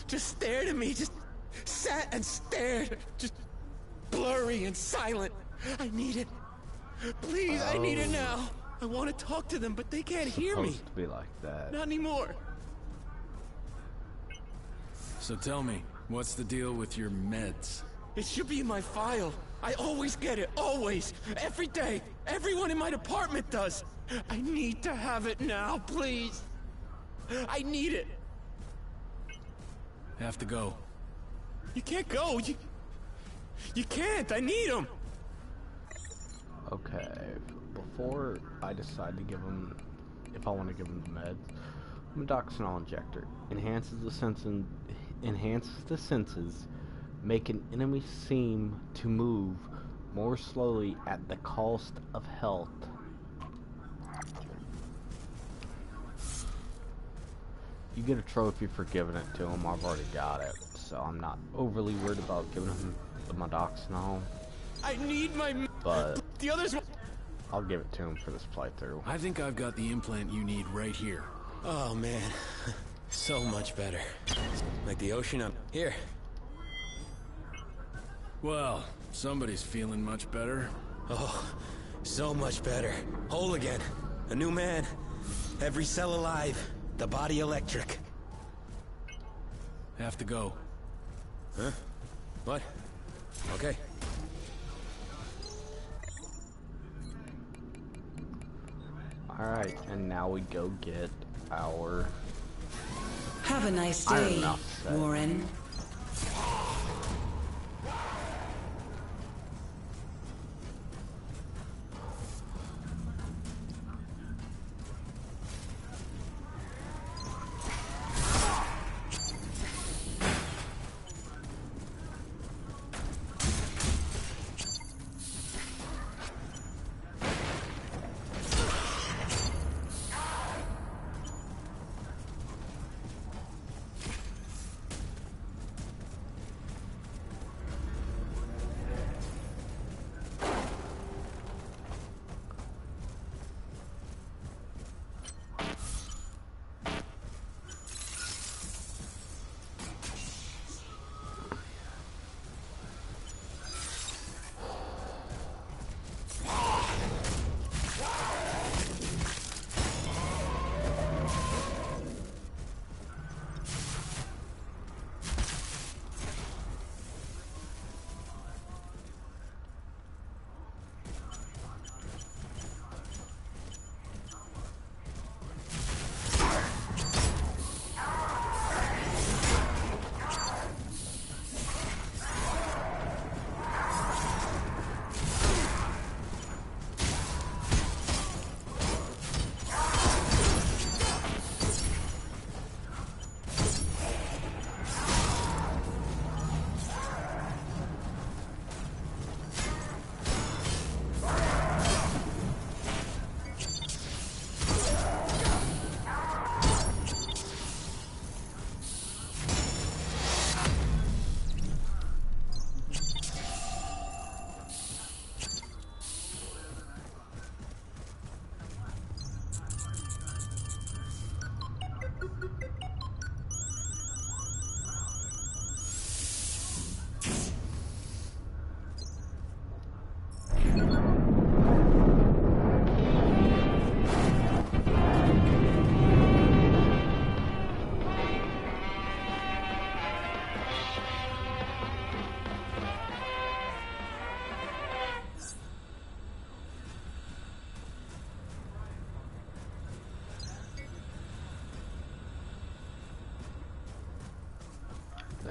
Just stared at me, just sat and stared. Just blurry and silent. I need it. Please, I need it now. I want to talk to them, but they can't hear me. Supposed to be like that. Not anymore. So tell me, what's the deal with your meds? It should be in my file. I always get it, always. Every day. Everyone in my department does. I need to have it now, please. I need it. Have to go. You can't go. You can't. I need them. Okay, before I decide to give him, if I want to give him the meds, Medoxanol injector enhances the senses, make an enemy seem to move more slowly at the cost of health. You get a trophy for giving it to him. I've already got it, so I'm not overly worried about giving him the Medoxanol. I need my. But the others. I'll give it to him for this playthrough. I think I've got the implant you need right here. Oh man, so much better. Like the ocean up here. Well, somebody's feeling much better. Oh, so much better. Whole again. A new man. Every cell alive. The body electric. Have to go. Huh? What? Okay. Alright, and now we go get our... Have a nice day, Warren.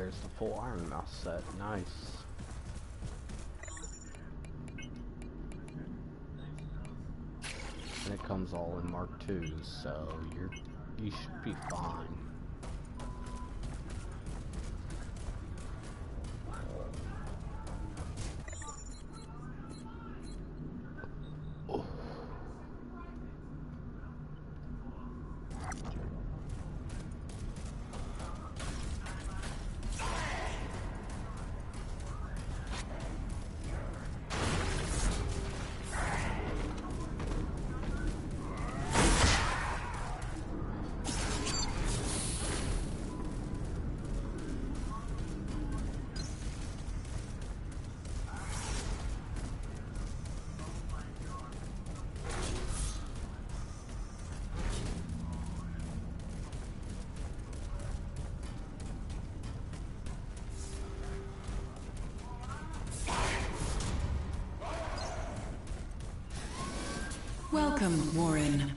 there's the full Iron Mouse set. Nice. And it comes all in Mark II, so you should be fine. Welcome, Warren.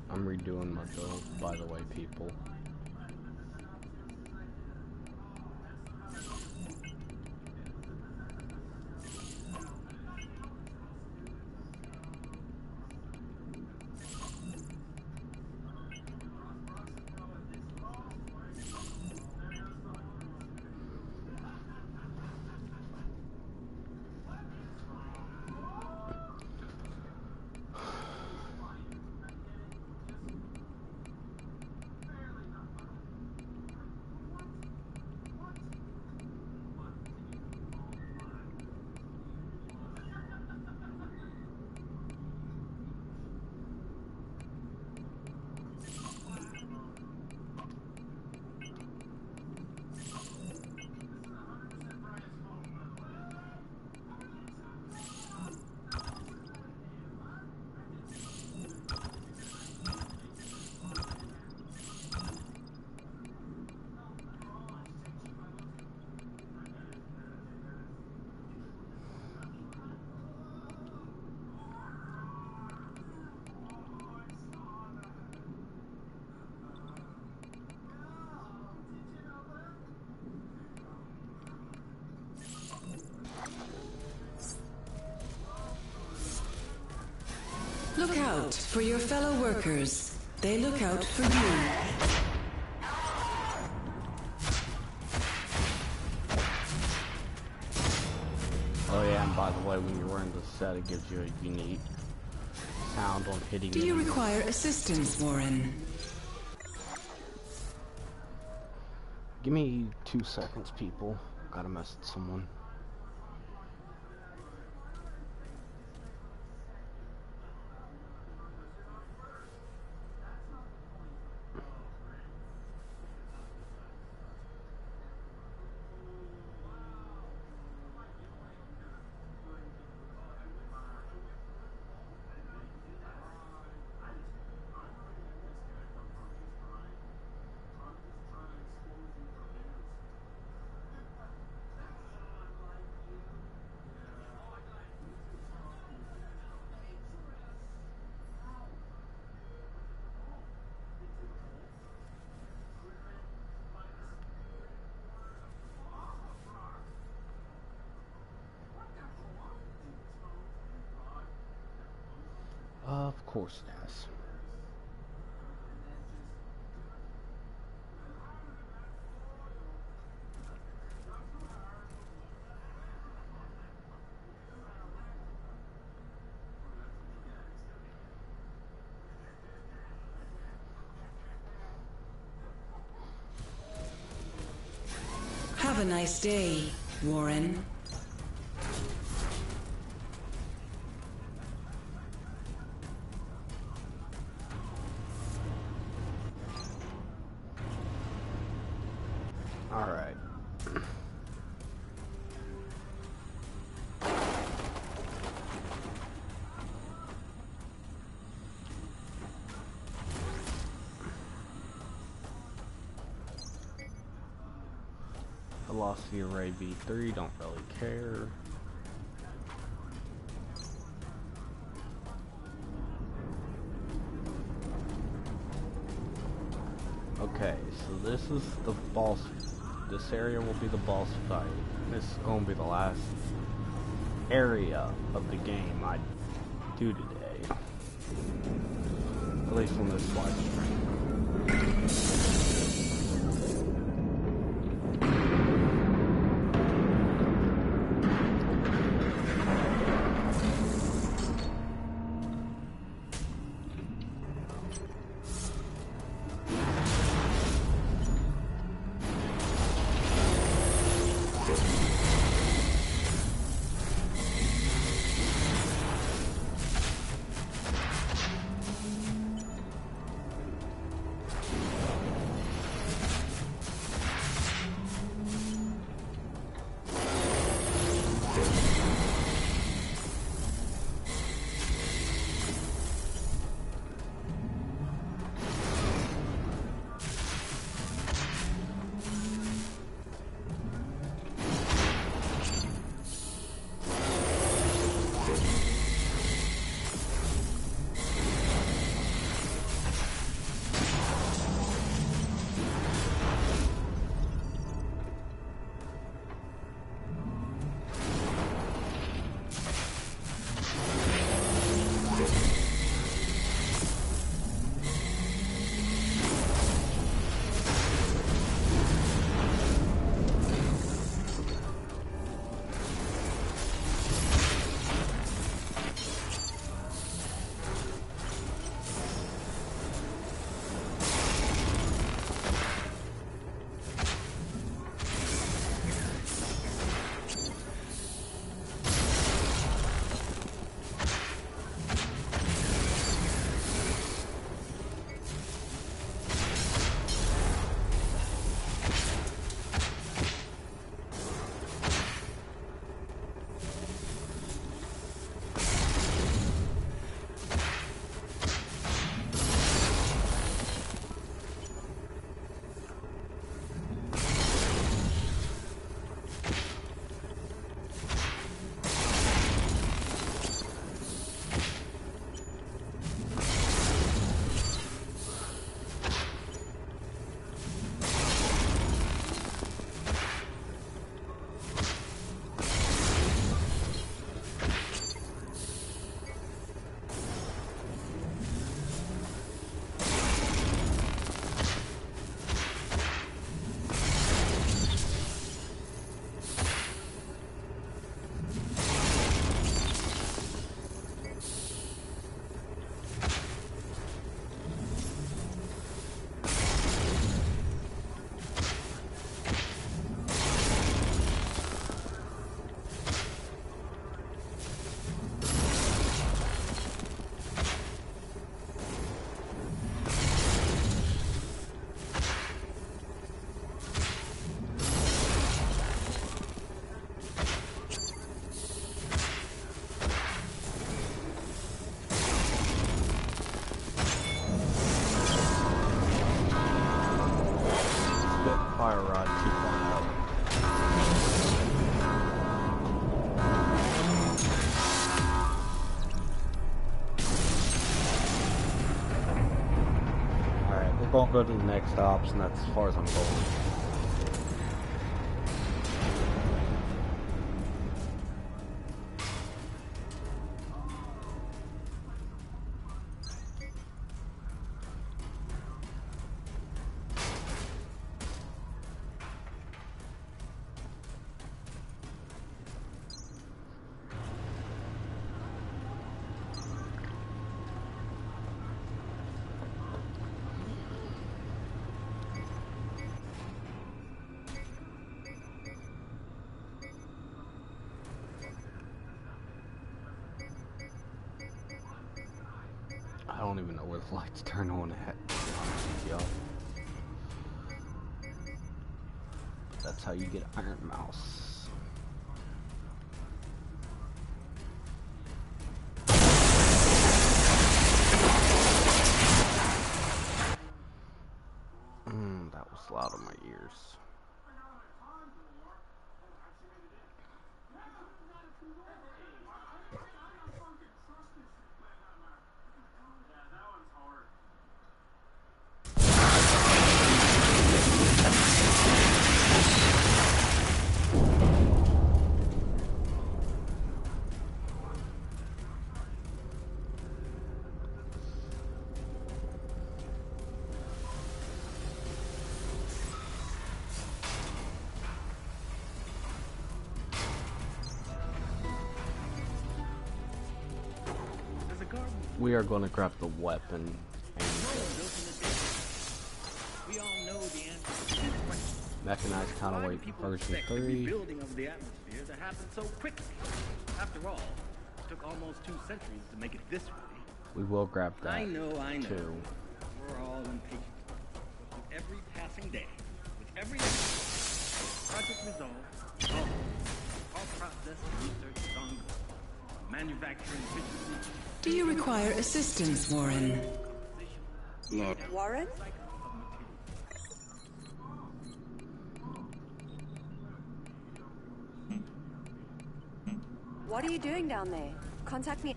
I'm redoing my build, by the way, people. Look out for your fellow workers. They look out for you. Oh yeah, and by the way, when you're wearing the set, it gives you a unique sound on hitting. Do you require assistance, Warren? Give me 2 seconds, people. Gotta mess with someone. Of course it has. Have a nice day, Warren. All right. velocity array V3, don't really care. Okay, so this is the boss. This area will be the boss fight. This is going to be the last area of the game I do today. At least on this live stream. Fire rod 2.0. Alright, we're gonna go to the next ops, and that's as far as I'm going. I don't even know where the lights turn on at, y'all. But that's how you get Iron Mouse. That was loud in my ears. We are going to grab the weapon. We all know the answer to this question. Mechanized counterweight version 3. Rebuilding of the atmosphere that happened so quickly. After all, it took almost 2 centuries to make it this way. We will grab that. I know. Too. We're all impatient. But with every passing day, with every Project Resolve, all process and research is ongoing. Manufacturing efficiency. Do you require assistance, Warren? Lord. Warren? What are you doing down there? Contact me.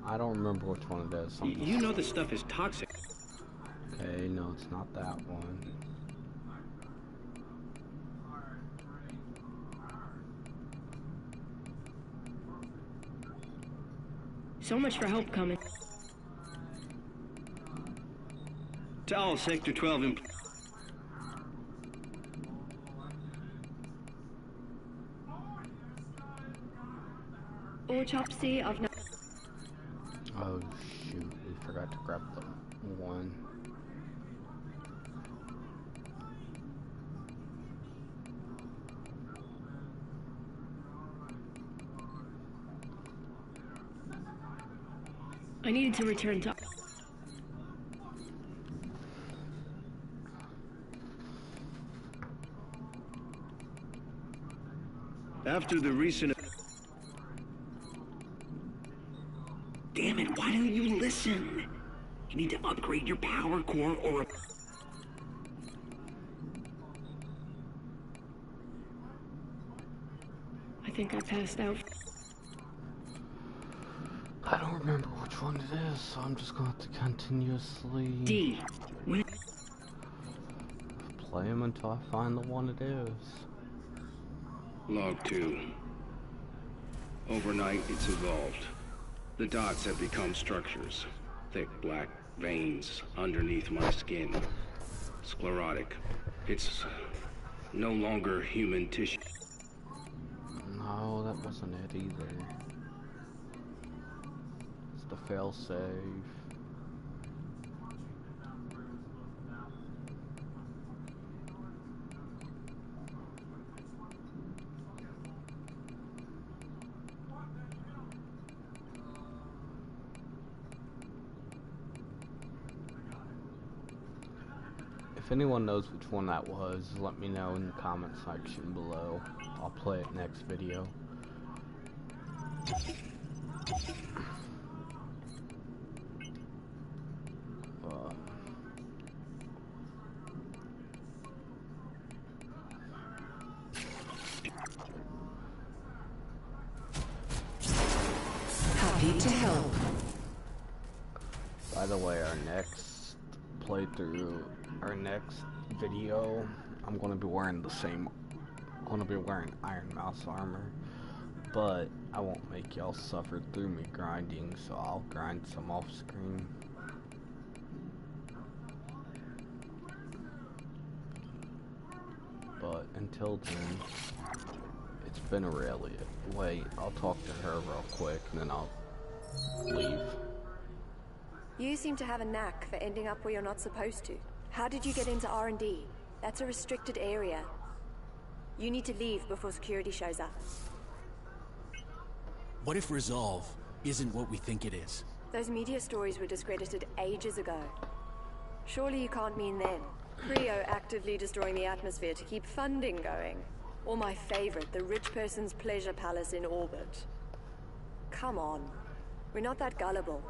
I don't remember which one it is. You know this stuff is toxic. Okay, no, it's not that one. So much for help coming. To all Sector 12 Autopsy of... Oh shoot, we forgot to grab the one. I needed to return to... After the recent... Damn it, why don't you listen? You need to upgrade your power core or... I think I passed out. I don't remember which one it is, so I'm just going to have to continuously... D. play them until I find the one it is. Log 2. Overnight, it's evolved. The dots have become structures. Thick black veins underneath my skin. Sclerotic. It's no longer human tissue. No, that wasn't it either. It's the failsafe. If anyone knows which one that was, let me know in the comment section below. I'll play it next video. Happy to help. By the way, our next playthrough, our next video, I'm gonna be wearing the same. I'm gonna be wearing Iron Mouse armor, but I won't make y'all suffer through me grinding, so I'll grind some off screen. But until then, it's been Aurelia. Wait, I'll talk to her real quick and then I'll leave. You seem to have a knack for ending up where you're not supposed to. How did you get into R&D? That's a restricted area. You need to leave before security shows up. What if Resolve isn't what we think it is? Those media stories were discredited ages ago. Surely you can't mean them. Creo actively destroying the atmosphere to keep funding going. Or my favorite, the rich person's pleasure palace in orbit. Come on. We're not that gullible.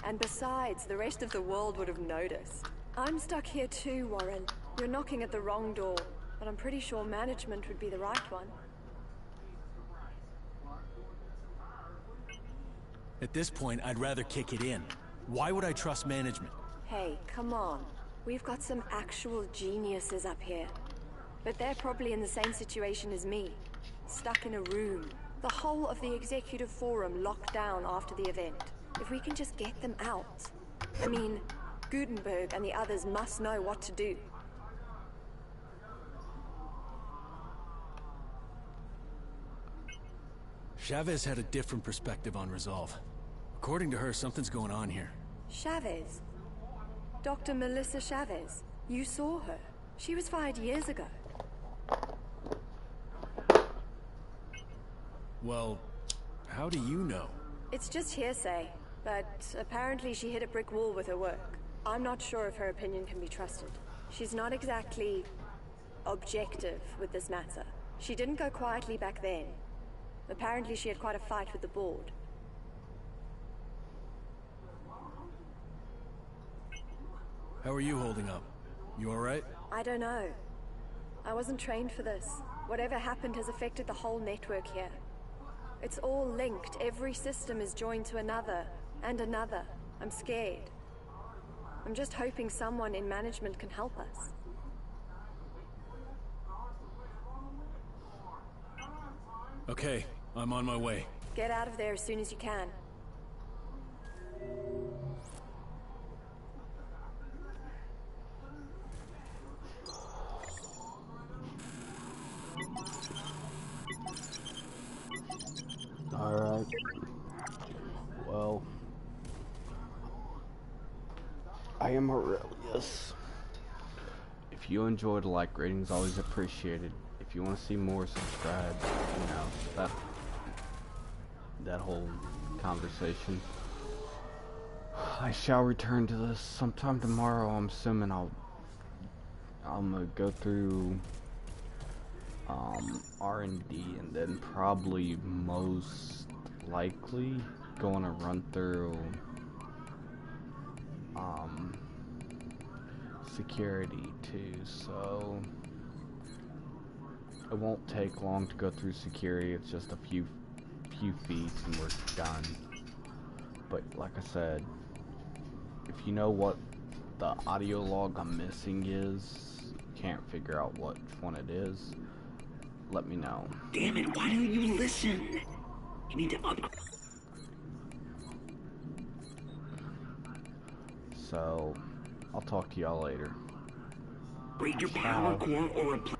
And besides, the rest of the world would have noticed. I'm stuck here too, Warren. You're knocking at the wrong door, but I'm pretty sure management would be the right one. At this point, I'd rather kick it in. Why would I trust management? Hey, come on. We've got some actual geniuses up here. But they're probably in the same situation as me. Stuck in a room. The whole of the executive forum locked down after the event. If we can just get them out. I mean, Gutenberg and the others must know what to do. Chavez had a different perspective on Resolve. According to her, something's going on here. Chavez? Dr. Melissa Chavez. You saw her. She was fired years ago. Well, how do you know? It's just hearsay, but apparently she hit a brick wall with her work. I'm not sure if her opinion can be trusted. She's not exactly objective with this matter. She didn't go quietly back then. Apparently she had quite a fight with the board. How are you holding up? You alright? I don't know. I wasn't trained for this. Whatever happened has affected the whole network here. It's all linked. Every system is joined to another, and another. I'm scared. I'm just hoping someone in management can help us. Okay, I'm on my way. Get out of there as soon as you can. Alright. Well, I am Aurelius. If you enjoyed, like ratings always appreciated. If you want to see more, subscribe. You know, that whole conversation. I shall return to this sometime tomorrow. I'm assuming I'm gonna go through R&D, and then probably most likely going to run through security too, so it won't take long to go through security. It's just a few feats and we're done. But like I said, if you know what the audio log I'm missing is, can't figure out which one it is, let me know. Damn it, why don't you listen? You need to upgrade. So, I'll talk to y'all later. Upgrade your power core or replace.